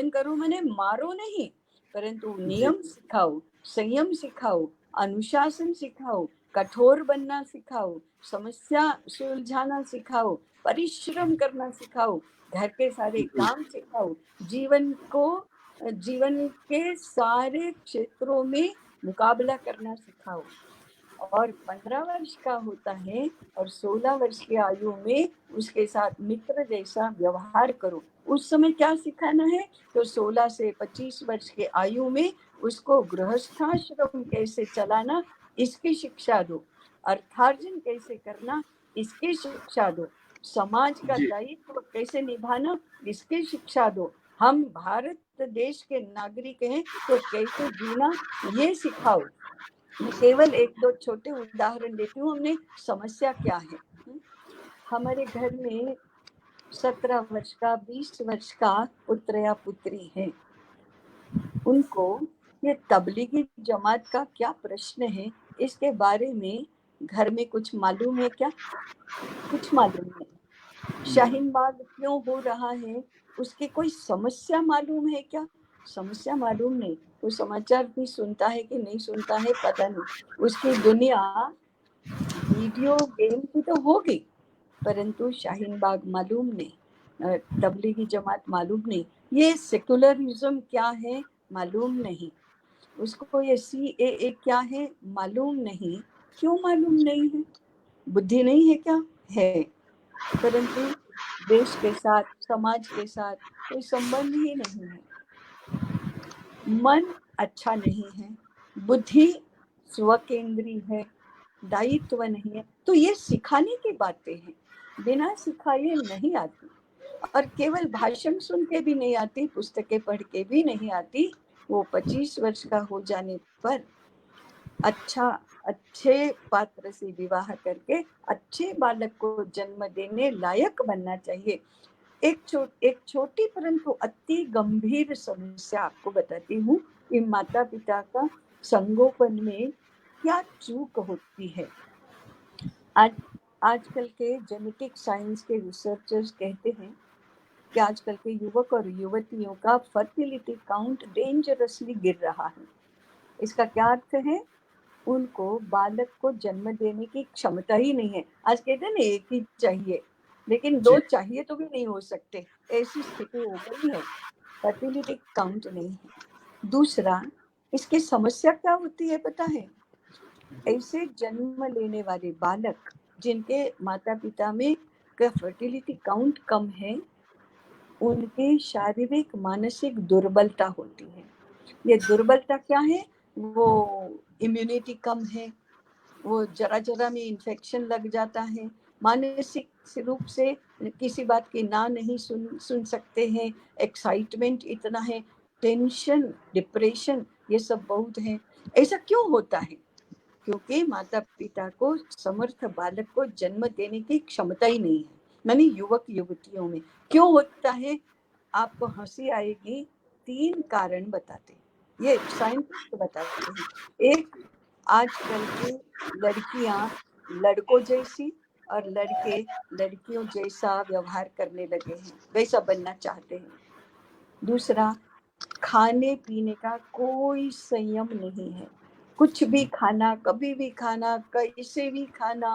करो माने मारो नहीं, परंतु
जी
नियम सिखाओ, संयम सिखाओ, अनुशासन सिखाओ, कठोर बनना सिखाओ, समस्या सुलझाना सिखाओ, परिश्रम करना सिखाओ, घर के सारे
जी
काम सिखाओ, जीवन के सारे क्षेत्रों में मुकाबला करना सिखाओ। और 15 वर्ष का होता है और 16 वर्ष की आयु में उसके साथ मित्र जैसा व्यवहार करो। उस समय क्या सिखाना है? तो 16 से 25 वर्ष की आयु में उसको गृहस्थाश्रम कैसे चलाना इसकी शिक्षा दो, अर्थार्जन कैसे करना इसकी शिक्षा दो, समाज का
जी
दायित्व कैसे निभाना इसकी शिक्षा दो, हम भारत देश के नागरिक हैं तो कैसे जीना ये सिखाओ। मैं केवल 1-2 छोटे उदाहरण देती हूँ, हमने समस्या क्या है। हमारे घर में 17 वर्ष का 20 वर्ष का पुत्र या पुत्री है, उनको ये तबलीगी जमात का क्या प्रश्न है इसके बारे में घर में कुछ मालूम है क्या? कुछ मालूम नहीं। शाहीन बाग क्यों हो रहा है उसकी कोई समस्या मालूम है क्या? समस्या मालूम नहीं। वो समाचार भी सुनता है कि नहीं सुनता है पता नहीं। उसकी दुनिया वीडियो गेम की तो होगी, परंतु शाहीन बाग मालूम नहीं, तबलीगी जमात मालूम नहीं, ये सेकुलरिज्म क्या है मालूम नहीं, उसको ये CAA क्या है मालूम नहीं। क्यों मालूम नहीं है? बुद्धि नहीं है क्या? है, परंतु देश के साथ समाज के साथ कोई संबंध ही नहीं है। मन अच्छा नहीं है, बुद्धि स्वकेंद्री है, दायित्व नहीं है, तो ये सिखाने की बातें हैं, बिना सिखाए नहीं आती और केवल भाषण सुन के भी नहीं आती, पुस्तकें पढ़ के भी नहीं आती। वो 25 वर्ष का हो जाने पर अच्छे पात्र से विवाह करके अच्छे बालक को जन्म देने लायक बनना चाहिए। एक छोटी परंतु अति गंभीर समस्या आपको बताती हूँ कि माता पिता का संगोपन में क्या चूक होती है। आज आजकल के जेनेटिक साइंस के रिसर्चर्स कहते हैं कि आजकल के युवक और युवतियों का फर्टिलिटी काउंट डेंजरसली गिर रहा है। इसका क्या अर्थ है? उनको बालक को जन्म देने की क्षमता ही नहीं है। आज कहते हैं ना एक ही चाहिए, लेकिन 2
जी
चाहिए तो भी नहीं हो सकते, ऐसी स्थिति हो गई है, फर्टिलिटी काउंट नहीं है। दूसरा, इसकी समस्या क्या होती है पता है? ऐसे जन्म लेने वाले बालक जिनके माता पिता में का फर्टिलिटी काउंट कम है, उनके शारीरिक मानसिक दुर्बलता होती है। ये दुर्बलता क्या है? वो इम्यूनिटी कम है, वो जरा में इन्फेक्शन लग जाता है, मानसिक रूप से किसी बात की ना नहीं सुन सकते हैं, एक्साइटमेंट इतना है, टेंशन डिप्रेशन ये सब बहुत है। ऐसा क्यों होता है? क्योंकि माता पिता को समर्थ बालक को जन्म देने की क्षमता ही नहीं है, मानी युवक युवतियों में। क्यों होता है? आपको हंसी आएगी, 3 कारण बताते हैं, ये साइंटिस्ट बताते हैं। एक, आजकल की लड़कियां लड़कों जैसी और लड़के लड़कियों जैसा व्यवहार करने लगे हैं, वैसा बनना चाहते हैं। दूसरा, खाने पीने का कोई संयम नहीं है, कुछ भी खाना, कभी भी खाना, कैसे भी खाना,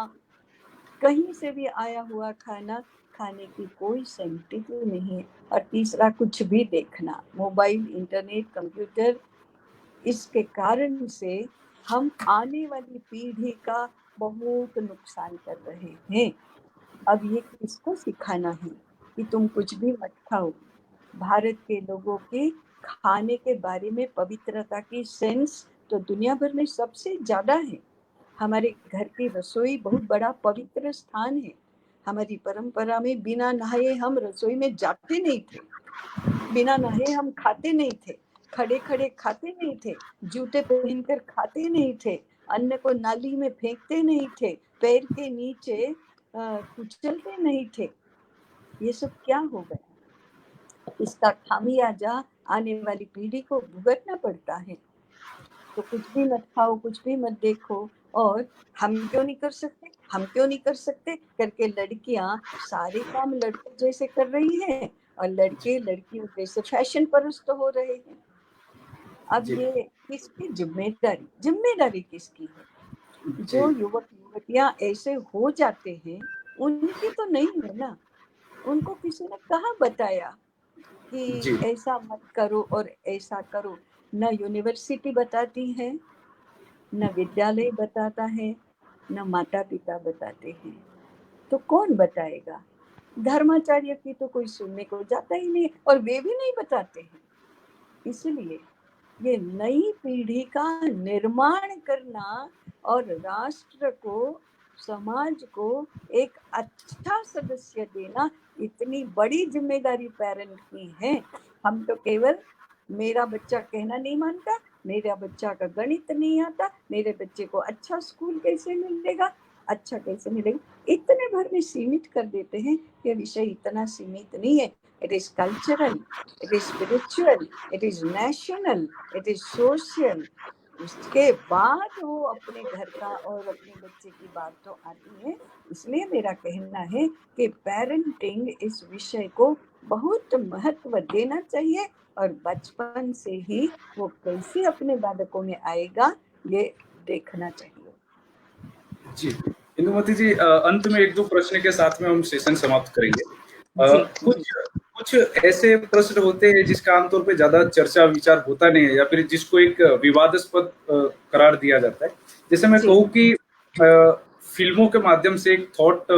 कहीं से भी आया हुआ खाना खाने की कोई सेंसिटिव नहीं है। और तीसरा, कुछ भी देखना, मोबाइल, इंटरनेट, कंप्यूटर, इसके कारण से हम आने वाली पीढ़ी का बहुत नुकसान कर रहे हैं। अब ये किसको सिखाना है कि तुम कुछ भी मत खाओ? भारत के लोगों के खाने के बारे में पवित्रता की सेंस तो दुनिया भर में सबसे ज्यादा है। हमारे घर की रसोई बहुत बड़ा पवित्र स्थान है। हमारी परंपरा में बिना नहाए हम रसोई में जाते नहीं थे, बिना नहाए हम खाते नहीं थे, खड़े खड़े खाते नहीं थे, जूते पहनकर खाते नहीं थे, अन्न को नाली में फेंकते नहीं थे, पैर के नीचे कुचलते नहीं थे। ये सब क्या हो गया? इसका खामियाजा आने वाली पीढ़ी को भुगतना पड़ता है। तो कुछ भी मत खाओ, कुछ भी मत देखो, और हम क्यों नहीं कर सकते, हम क्यों नहीं कर सकते करके लड़कियां सारे काम लड़कों जैसे कर रही हैं और लड़के लड़कियों जैसे फैशन परस्त हो रहे हैं। अब
जी।
ये किसकी जिम्मेदारी, जिम्मेदारी किसकी है?
जी।
जो युवक युवतियां ऐसे हो जाते हैं उनकी तो नहीं है ना। उनको किसी ने कहाँ बताया कि
जी।
ऐसा मत करो और ऐसा करो? न यूनिवर्सिटी बताती है, न विद्यालय बताता है, न माता पिता बताते हैं, तो कौन बताएगा? धर्माचार्य की तो कोई सुनने को जाता ही नहीं, और वे भी नहीं बताते हैं। इसलिए ये नई पीढ़ी का निर्माण करना और राष्ट्र को, समाज को एक अच्छा सदस्य देना, इतनी बड़ी जिम्मेदारी पेरेंट की है। हम तो केवल मेरा बच्चा कहना नहीं मानता, मेरा बच्चा का गणित नहीं आता, मेरे बच्चे को अच्छा स्कूल कैसे मिलेगा, अच्छा कैसे मिलेगा, इतने भर में सीमित कर देते हैं। ये विषय इतना सीमित नहीं है। It is cultural, it is spiritual, it is national, it is social. उसके बाद वो अपने घर का और अपने बच्चे की बात तो आती है। इसलिए मेरा कहना है कि पेरेंटिंग इस विषय को बहुत महत्व देना चाहिए, और बचपन से ही वो कैसे अपने बालकों में आएगा ये देखना चाहिए।
जी, इंदुमती जी, अंत में 1-2 प्रश्न के साथ में हम सेशन समाप्त करेंगे।
जी,
कुछ कुछ ऐसे प्रश्न होते हैं जिसका आमतौर पे ज्यादा चर्चा विचार होता नहीं है, या फिर जिसको एक विवादास्पद करार दिया जाता है। जैसे मैं
जी,
कहूँ कि फिल्मों के माध्यम से एक थॉट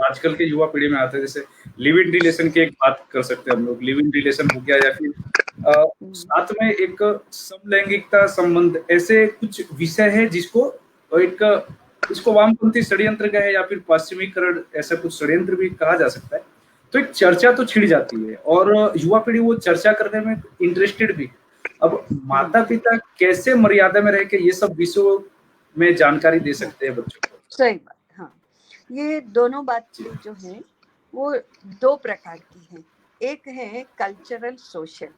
आजकल के युवा पीढ़ी में आता है। जैसे लिव इन रिलेशन की एक बात कर सकते हैं हम लोग, लिव इन रिलेशन हो गया, या फिर साथ में एक समलैंगिकता संबंध, ऐसे कुछ विषय है जिसको एक, इसको वामपंथी षड्यंत्र कहे या फिर पश्चिमीकरण, ऐसा कुछ षड्यंत्र भी कहा जा सकता है। तो एक चर्चा तो छिड़ जाती है और युवा पीढ़ी वो चर्चा करने में इंटरेस्टेड भी। अब माता पिता कैसे मर्यादा में रह के ये सब विषयों में जानकारी दे सकते हैं बच्चों को?
सही बात। हाँ, ये दोनों बातें जो हैं वो 2 प्रकार की हैं। एक है कल्चरल सोशल,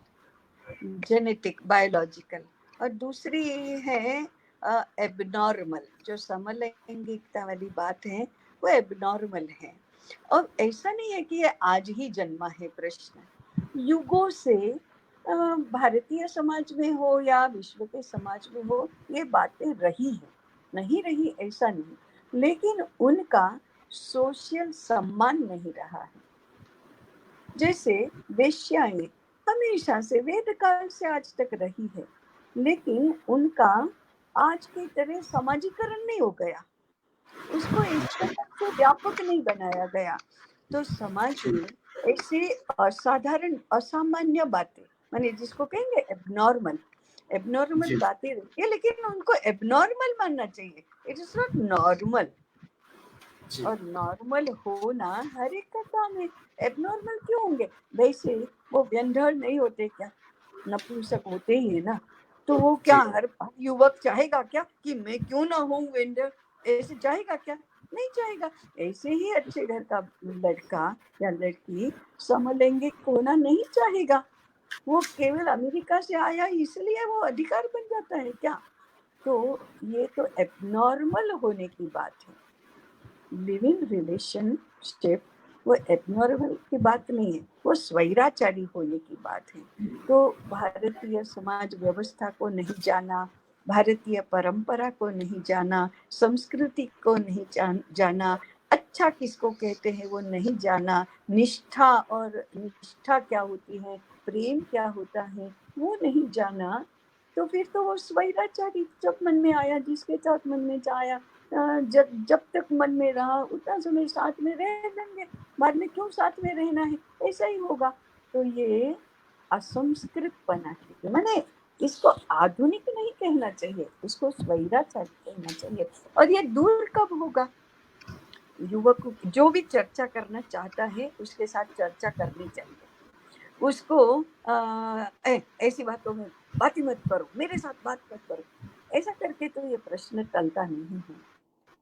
जेनेटिक बायोलॉजिकल, और दूसरी है एबनॉर्मल, जो समलैंगिकता वाली बात है वो एबनॉर्मल है। और ऐसा नहीं है कि ये आज ही जन्मा है प्रश्न, युगों से भारतीय समाज में हो या विश्व के समाज में हो, ये बातें रही हैं, नहीं रही ऐसा नहीं, लेकिन उनका सोशल सम्मान नहीं रहा है। जैसे वेश्याएं हमेशा से वेद काल से आज तक रही है, लेकिन उनका आज की तरह समाजीकरण नहीं हो गया, उसको इस तरह से व्यापक नहीं बनाया गया। तो समाज में ऐसे असाधारण, असामान्य बातें, माने जिसको कहेंगे एबनॉर्मल, एबनॉर्मल बातें रहती है, लेकिन उनको एबनॉर्मल मानना चाहिए, इट इज नॉट नॉर्मल। और नॉर्मल होना हर एक का काम है, एबनॉर्मल क्यों होंगे? वैसे वो व्यंढल नहीं होते क्या, नपुंसक होते ही है ना, तो वो क्या हर युवक चाहेगा क्या कि मैं क्यों ना हूँ वेंडर, ऐसे चाहेगा क्या? नहीं चाहेगा। ऐसे ही अच्छे घर का लड़का या लड़की समलैंगिक होना नहीं चाहेगा। वो केवल अमेरिका से आया इसलिए वो अधिकार बन जाता है क्या? तो ये तो एबनॉर्मल होने की बात है। लिविंग रिलेशनशिप वो एबनॉर्मल की बात नहीं है, वो स्वैराचारी होने की बात है। तो भारतीय समाज व्यवस्था को नहीं जाना, भारतीय परंपरा को नहीं जाना, संस्कृति को नहीं जाना, अच्छा किसको कहते हैं वो नहीं जाना, निष्ठा और निष्ठा क्या होती है, प्रेम क्या होता है वो नहीं जाना, तो फिर तो वो स्वैराचारी जब मन में आया, जिसके साथ मन में आया, जब जब तक मन में रहा उतना समय साथ में रह लेंगे, बाद में क्यों साथ में रहना है, ऐसा ही होगा। तो ये असंस्कृत बना है, मैंने इसको आधुनिक नहीं कहना चाहिए, इसको स्वैराचारी कहना चाहिए। और ये दूर कब होगा? युवक जो भी चर्चा करना चाहता है उसके साथ चर्चा करनी चाहिए। उसको ऐसी बातों में बात ही मत करो, मेरे साथ बात मत करो, ऐसा करके तो ये प्रश्न टलता नहीं है।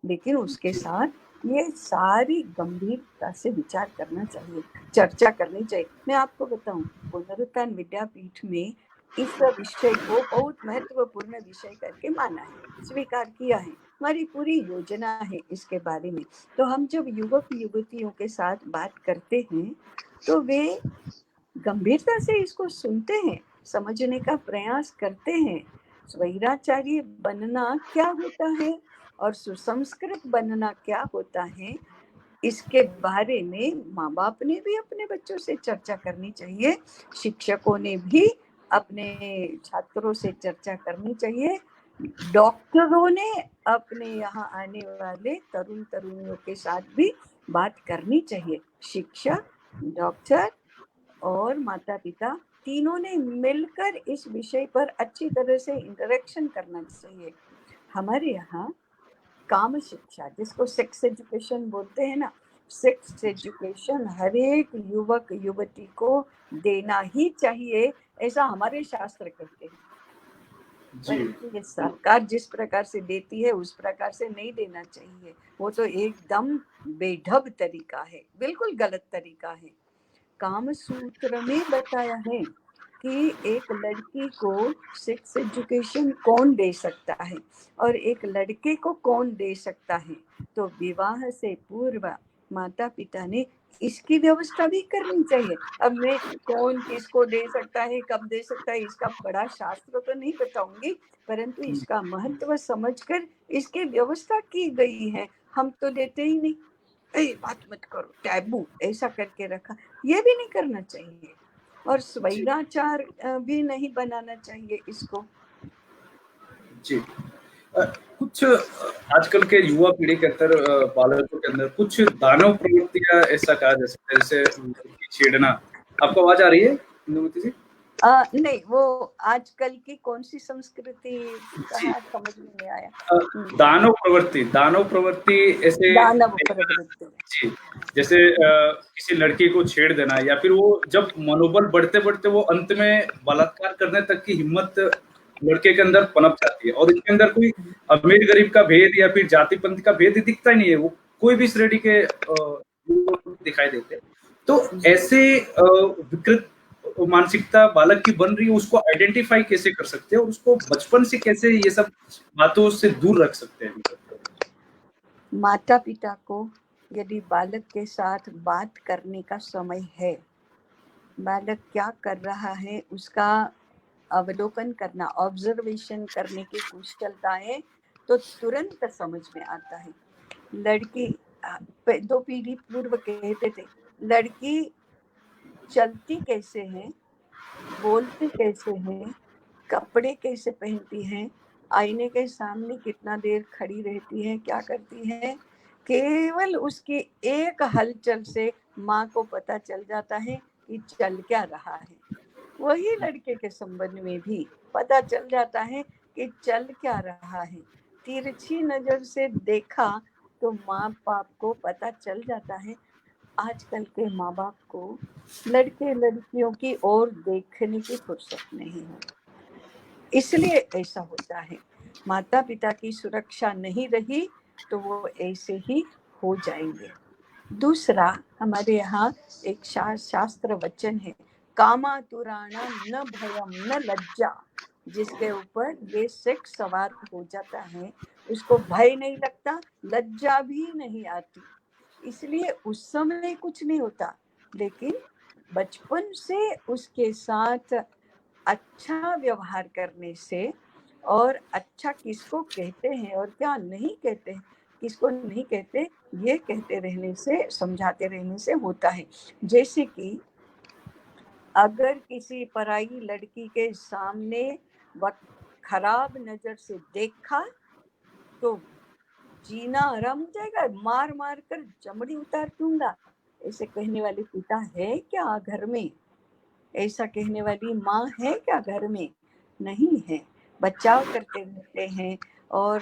लेकिन उसके साथ ये सारी गंभीरता से विचार करना चाहिए, चर्चा करनी चाहिए। मैं आपको बताऊं, पुनरुत्थान विद्यापीठ में इस विषय को बहुत महत्वपूर्ण विषय करके माना है, स्वीकार किया है, हमारी पूरी योजना है इसके बारे में। तो हम जब युवक युवतियों के साथ बात करते हैं तो वे गंभीरता से इसको सुनते हैं, समझने का प्रयास करते हैं। स्वैराचारी बनना क्या होता है और सुसंस्कृत बनना क्या होता है, इसके बारे में माँ बाप ने भी अपने बच्चों से चर्चा करनी चाहिए, शिक्षकों ने भी अपने छात्रों से चर्चा करनी चाहिए, डॉक्टरों ने अपने यहाँ आने वाले तरुण तरुणियों के साथ भी बात करनी चाहिए। शिक्षक, डॉक्टर और माता पिता तीनों ने मिलकर इस विषय पर अच्छी तरह से इंटरेक्शन करना चाहिए। हमारे यहाँ काम शिक्षा, जिसको सेक्स एजुकेशन बोलते हैं ना, सेक्स एजुकेशन हर एक युवक युवती को देना ही चाहिए, ऐसा हमारे शास्त्र कहते हैं। परंतु ये सरकार जिस प्रकार से देती है उस प्रकार से नहीं देना चाहिए, वो तो एकदम बेढब तरीका है, बिल्कुल गलत तरीका है। काम सूत्र में बताया है कि एक लड़की को सेक्स एजुकेशन कौन दे सकता है और एक लड़के को कौन दे सकता है। तो विवाह से पूर्व माता पिता ने इसकी व्यवस्था भी करनी चाहिए। अब मैं कौन किसको दे सकता है, कब दे सकता है, इसका बड़ा शास्त्र तो नहीं बताऊंगी, परंतु इसका महत्व समझकर इसकी व्यवस्था की गई है। हम तो देते ही नहीं, बात मत करो, टैबू ऐसा करके रखा, ये भी नहीं करना चाहिए। और स्वैराचार भी नहीं बनाना चाहिए इसको।
जी। कुछ आजकल के युवा पीढ़ी के अंदर, बालकों के अंदर कुछ दानव प्रवृत्तियां ऐसा कहा जा सकता है, जैसे छेड़ना। आपको आवाज आ रही है इंदुमती जी?
नहीं, वो आजकल की कौन सी संस्कृति कहा, समझ में नहीं आया।
दानव प्रवृत्ति ऐसे
दानव प्रवृत्ति,
जी, जैसे किसी लड़की को छेड़ देना, या फिर वो जब मनोबल बढ़ते बढ़ते वो अंत में बलात्कार करने तक की हिम्मत लड़के के अंदर पनप जाती है, और इसके अंदर कोई अमीर गरीब का भेद या फिर जाति पंथ का भेद दिखता ही नहीं है, वो कोई भी श्रेणी के दिखाई देते हैं। तो ऐसे विकृत मानसिकता बालक की बन रही है, उसको आइडेंटिफाई कैसे कर सकते हैं और उसको बचपन से कैसे ये सब बातों से दूर रख सकते हैं?
माता पिता को यदि बालक के साथ बात करने का समय है, बालक क्या कर रहा है उसका अवलोकन करना, ऑब्जर्वेशन करने की कुशलता है, तो तुरंत समझ में आता है। लड़की 2 पीढ़ी पूर्व कहते थे, लड़की चलती कैसे है, बोलती कैसे है, कपड़े कैसे पहनती है, आईने के सामने कितना देर खड़ी रहती है, क्या करती है, केवल उसकी एक हलचल से माँ को पता चल जाता है कि चल क्या रहा है। वही लड़के के संबंध में भी पता चल जाता है कि चल क्या रहा है। तिरछी नजर से देखा तो माँ बाप को पता चल जाता है। आजकल के माँ बाप को लड़के लड़कियों की ओर देखने की फुर्सत नहीं है। इसलिए ऐसा होता है। माता पिता की सुरक्षा नहीं रही तो वो ऐसे ही हो जाएंगे। दूसरा, हमारे यहाँ एक शास्त्र वचन है, कामातुराणाम न भयम न लज्जा। जिसके ऊपर ये सेक्स सवार हो जाता है उसको भय नहीं लगता, लज्जा भी नहीं आती, इसलिए उस समय कुछ नहीं होता। लेकिन बचपन से उसके साथ अच्छा व्यवहार करने से, और अच्छा किसको कहते हैं और क्या नहीं कहते हैं, किसको नहीं कहते, ये कहते रहने से, समझाते रहने से होता है। जैसे कि अगर किसी पराई लड़की के सामने वक्त खराब नजर से देखा तो जीना आराम हो जाएगा, मार मार कर चमड़ी उतार दूंगा, ऐसे कहने वाले पिता है क्या घर में? ऐसा कहने वाली माँ है क्या घर में? नहीं है। बचाव करते रहते हैं और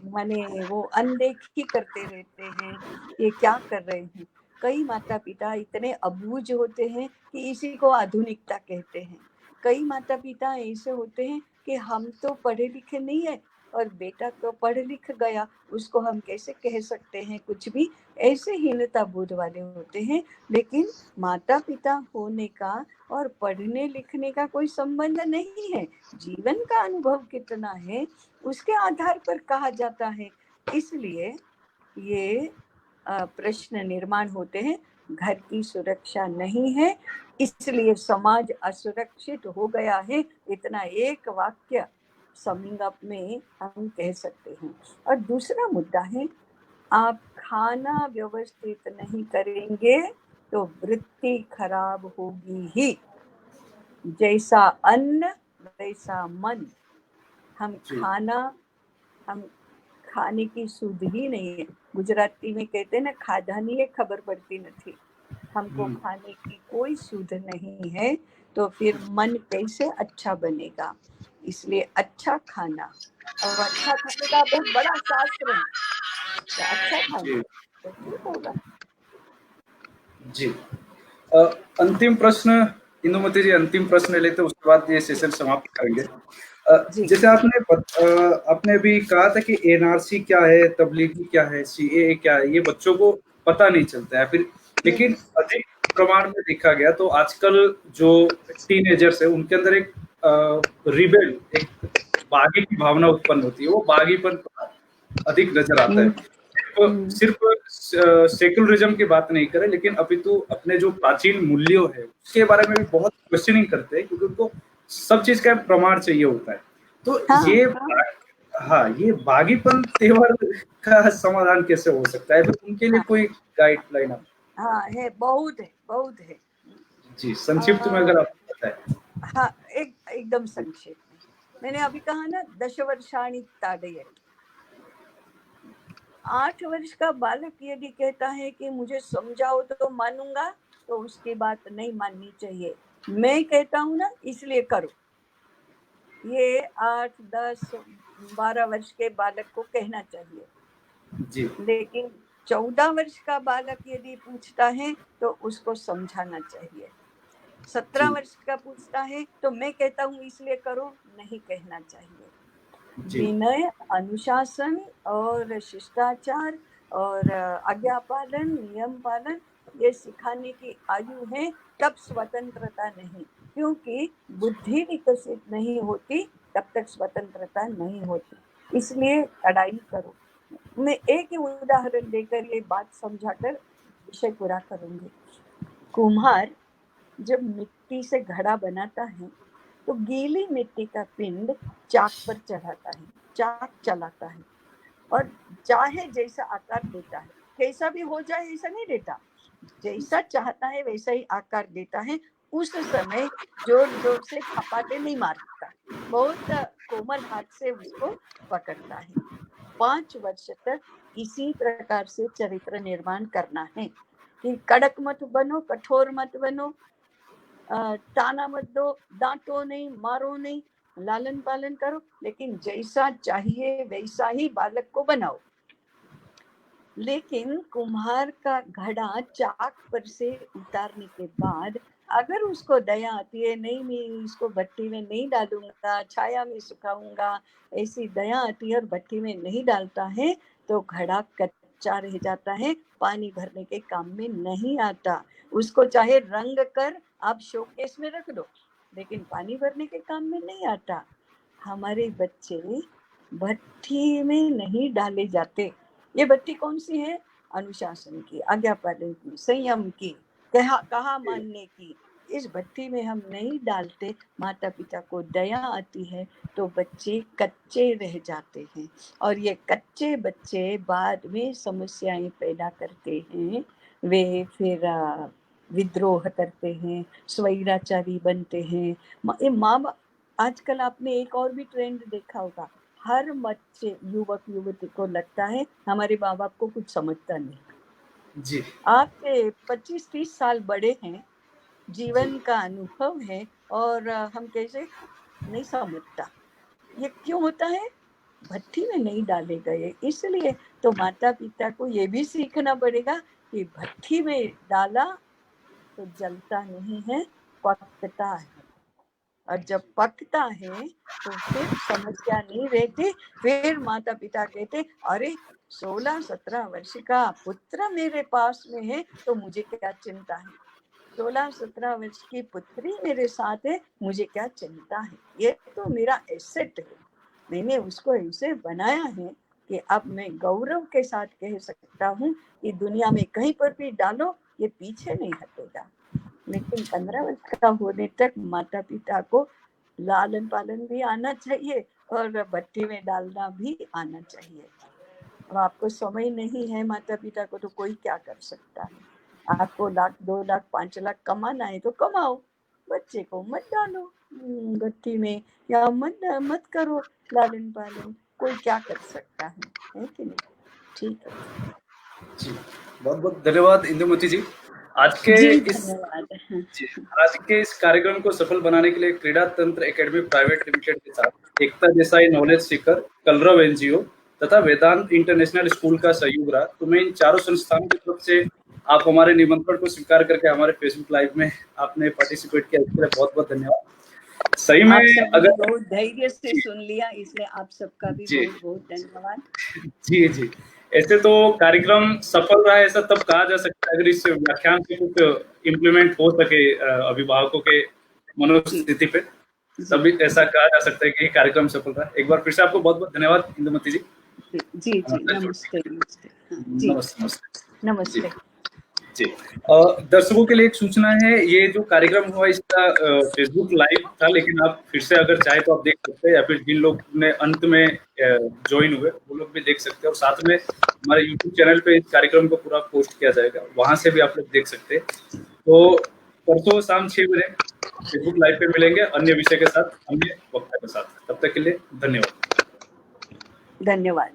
माने वो अनदेखी करते रहते हैं, ये क्या कर रहे हैं। कई माता पिता इतने अबूझ होते हैं कि इसी को आधुनिकता कहते हैं। कई माता पिता ऐसे होते हैं कि हम तो पढ़े लिखे नहीं है और बेटा तो पढ़ लिख गया, उसको हम कैसे कह सकते हैं कुछ भी, ऐसे हीनता बोध वाले होते हैं। लेकिन माता पिता होने का और पढ़ने लिखने का कोई संबंध नहीं है, जीवन का अनुभव कितना है उसके आधार पर कहा जाता है। इसलिए ये प्रश्न निर्माण होते हैं, घर की सुरक्षा नहीं है इसलिए समाज असुरक्षित हो गया है, इतना एक वाक्य समिंग अप में हम कह सकते हैं। और दूसरा मुद्दा है, आप खाना व्यवस्थित नहीं करेंगे तो वृत्ति खराब होगी ही। जैसा अन्न वैसा मन। हम खाने की सुध ही नहीं है। गुजराती में कहते हैं ना, खाधानी है खबर पड़ती नहीं। हमको खाने की कोई सुध नहीं है तो फिर मन कैसे अच्छा बनेगा। इसलिए अच्छा खाना, और अच्छा खाने का बहुत बड़ा शास्त्र है, तो अच्छा खाना तो ठीक होगा।
जी, अंतिम प्रश्न इंदुमती जी, अंतिम प्रश्न लेते उसके बाद ये सेशन समाप्त करेंगे। जैसे आपने भी कहा था कि एनआरसी क्या है, तबलीगी क्या है, सीएए क्या है, ये बच्चों को पता नहीं चलता है फिर। लेकिन अधिक प्रमाण में देखा गया तो आजकल जो टीनेजर्स है उनके अंदर एक रिबेल, एक बागी की भावना उत्पन्न होती है, वो बागीपन अधिक नजर आता है। सिर्फ सेकुलरिज्म की बात नहीं करें, लेकिन अपितु अपने जो प्राचीन मूल्यों है उसके बारे में भी बहुत क्वेश्चनिंग करते हैं, क्योंकि उनको सब चीज का प्रमाण चाहिए होता है। तो ये बागीपन तेवर का समाधान कैसे हो सकता है, तो उनके लिए कोई गाइडलाइन आप?
हाँ है, बहुत है।
जी, संक्षिप्त में अगर आप बताएं।
हाँ, एकदम संक्षेप में। मैंने अभी कहा ना, 10 वर्षाणि ताडयति। 8 वर्ष का बालक यदि कहता है कि मुझे समझाओ तो मानूंगा, तो उसकी बात नहीं माननी चाहिए। मैं कहता हूँ ना इसलिए करो, ये 8, 10, 12 वर्ष के बालक को कहना चाहिए
जी।
लेकिन 14 वर्ष का बालक यदि पूछता है तो उसको समझाना चाहिए। 17 वर्ष का पूछता है तो मैं कहता हूँ इसलिए करो, नहीं कहना चाहिए। विनय, अनुशासन और शिष्टाचार और आज्ञा पालन, नियम पालन, ये सिखाने की आयु है, तब स्वतंत्रता नहीं। क्योंकि बुद्धि विकसित नहीं होती तब तक स्वतंत्रता नहीं होती। इसलिए लड़ाई करो। मैं एक ही उदाहरण देकर ये बात समझाकर विषय पूरा करूंगी। कुम्हार जब मिट्टी से घड़ा बनाता है तो गीली मिट्टी का पिंड चाक पर चढ़ाता है, चाक चलाता है और चाहे जैसा आकार देता है, कैसा भी हो जाए ऐसा नहीं देता, जैसा चाहता है वैसा ही आकार देता है। उस समय जोर जोर से खपाटे नहीं मारता, बहुत कोमल हाथ से उसको पकड़ता है। 5 वर्ष तक इसी प्रकार से चरित्र निर्माण करना है कि कड़क मत बनो, कठोर मत बनो, ताना मत दो, डांटो नहीं, मारो नहीं, लालन पालन करो, लेकिन जैसा चाहिए वैसा ही बालक को बनाओ। लेकिन कुम्हार का घड़ा चाक पर से उतारने के बाद अगर उसको दया आती है, नहीं मैं इसको भट्टी में नहीं डालूंगा, छाया में सुखाऊंगा, ऐसी दया आती है और भट्टी में नहीं डालता है, तो घड़ा कच्चा रह जाता है, पानी भरने के काम में नहीं आता। उसको चाहे रंग कर आप शोकेस में रख दो, लेकिन पानी भरने के काम में नहीं आता। हमारे बच्चे भट्टी में नहीं डाले जाते। ये भट्टी कौन सी है? अनुशासन की, आज्ञा पालन की, संयम की, कहा मानने की। इस भट्टी में हम नहीं डालते, माता पिता को दया आती है तो बच्चे कच्चे रह जाते हैं, और ये कच्चे बच्चे बाद में समस्याएं पैदा करते हैं। वे फिर विद्रोह करते हैं, स्वैराचारी बनते हैं। माँ आजकल आपने एक और भी ट्रेंड देखा होगा, हर बच्चे युवक युवती को लगता है हमारे माँ बाप को कुछ समझता नहीं।
जी,
आपसे 25-30 साल बड़े हैं, जीवन का अनुभव है, और हम कैसे नहीं समझता। ये क्यों होता है? भट्टी में नहीं डाले गए, इसलिए। तो माता पिता को ये भी सीखना पड़ेगा कि भट्टी में डाला तो जलता नहीं है, पकता है, और जब पकता है तो फिर समस्या नहीं रहती। फिर माता पिता कहते, अरे 16-17 वर्ष का पुत्र मेरे पास में है तो मुझे क्या चिंता है, 16-17 वर्ष की पुत्री मेरे साथ है, मुझे क्या चिंता है, ये तो मेरा एसेट है, मैंने उसको ऐसे बनाया है कि अब मैं गौरव के साथ कह सकता हूँ कि दुनिया में कहीं पर भी डालो ये पीछे नहीं हटेगा। लेकिन 15 वर्ष का होने तक माता पिता को लालन पालन भी आना चाहिए और भट्टी में डालना भी आना चाहिए। अब आपको समय नहीं है माता पिता को, तो कोई क्या कर सकता है। आपको 1 लाख 2 लाख 5 लाख कमाना है तो कमाओ, बच्चे को मत डालो भट्टी में, या मत करो लालन पालन, कोई क्या कर सकता है कि नहीं? ठीक है
जी, बहुत बहुत धन्यवाद इंदुमती जी। आज के इस कार्यक्रम को सफल बनाने के लिए क्रीड़ा तंत्र एकेडमी प्राइवेट लिमिटेड के साथ एकता देसाई नॉलेज सीकर, कलरव एनजीओ तथा वेदांत इंटरनेशनल स्कूल का सहयोग रहा। तो मैं इन चारों संस्थानों की तरफ से आप हमारे निमंत्रण को स्वीकार करके हमारे फेसबुक लाइव में आपने पार्टिसिपेट किया, इसके लिए बहुत बहुत धन्यवाद। सही में अगर
बहुत धैर्य से सुन लिया, इसलिए आप सबका भी बहुत बहुत धन्यवाद।
जी जी, ऐसे तो कार्यक्रम सफल रहा है ऐसा तब कहा जा सकता है अगर इस व्याख्यान से कुछ इम्प्लीमेंट हो सके अभिभावकों के मनोस्थिति पे, तभी ऐसा कहा जा सकता है कि कार्यक्रम सफल रहा। एक बार फिर से आपको बहुत बहुत धन्यवाद इंदुमती जी।
जी जी, नमस्ते नमस्ते
जी। दर्शकों के लिए एक सूचना है, ये जो कार्यक्रम हुआ इसका फेसबुक लाइव था, लेकिन आप फिर से अगर चाहे तो आप देख सकते हैं, या फिर जिन लोग ने अंत में ज्वाइन हुए वो लोग भी देख सकते हैं, और साथ में हमारे यूट्यूब चैनल पे इस कार्यक्रम को पूरा पोस्ट किया जाएगा, वहां से भी आप लोग देख सकते हैं। तो परसों शाम 6 बजे फेसबुक लाइव पे मिलेंगे अन्य विषय के साथ, अन्य वक्ता के साथ। तब तक के लिए धन्यवाद।
धन्यवाद।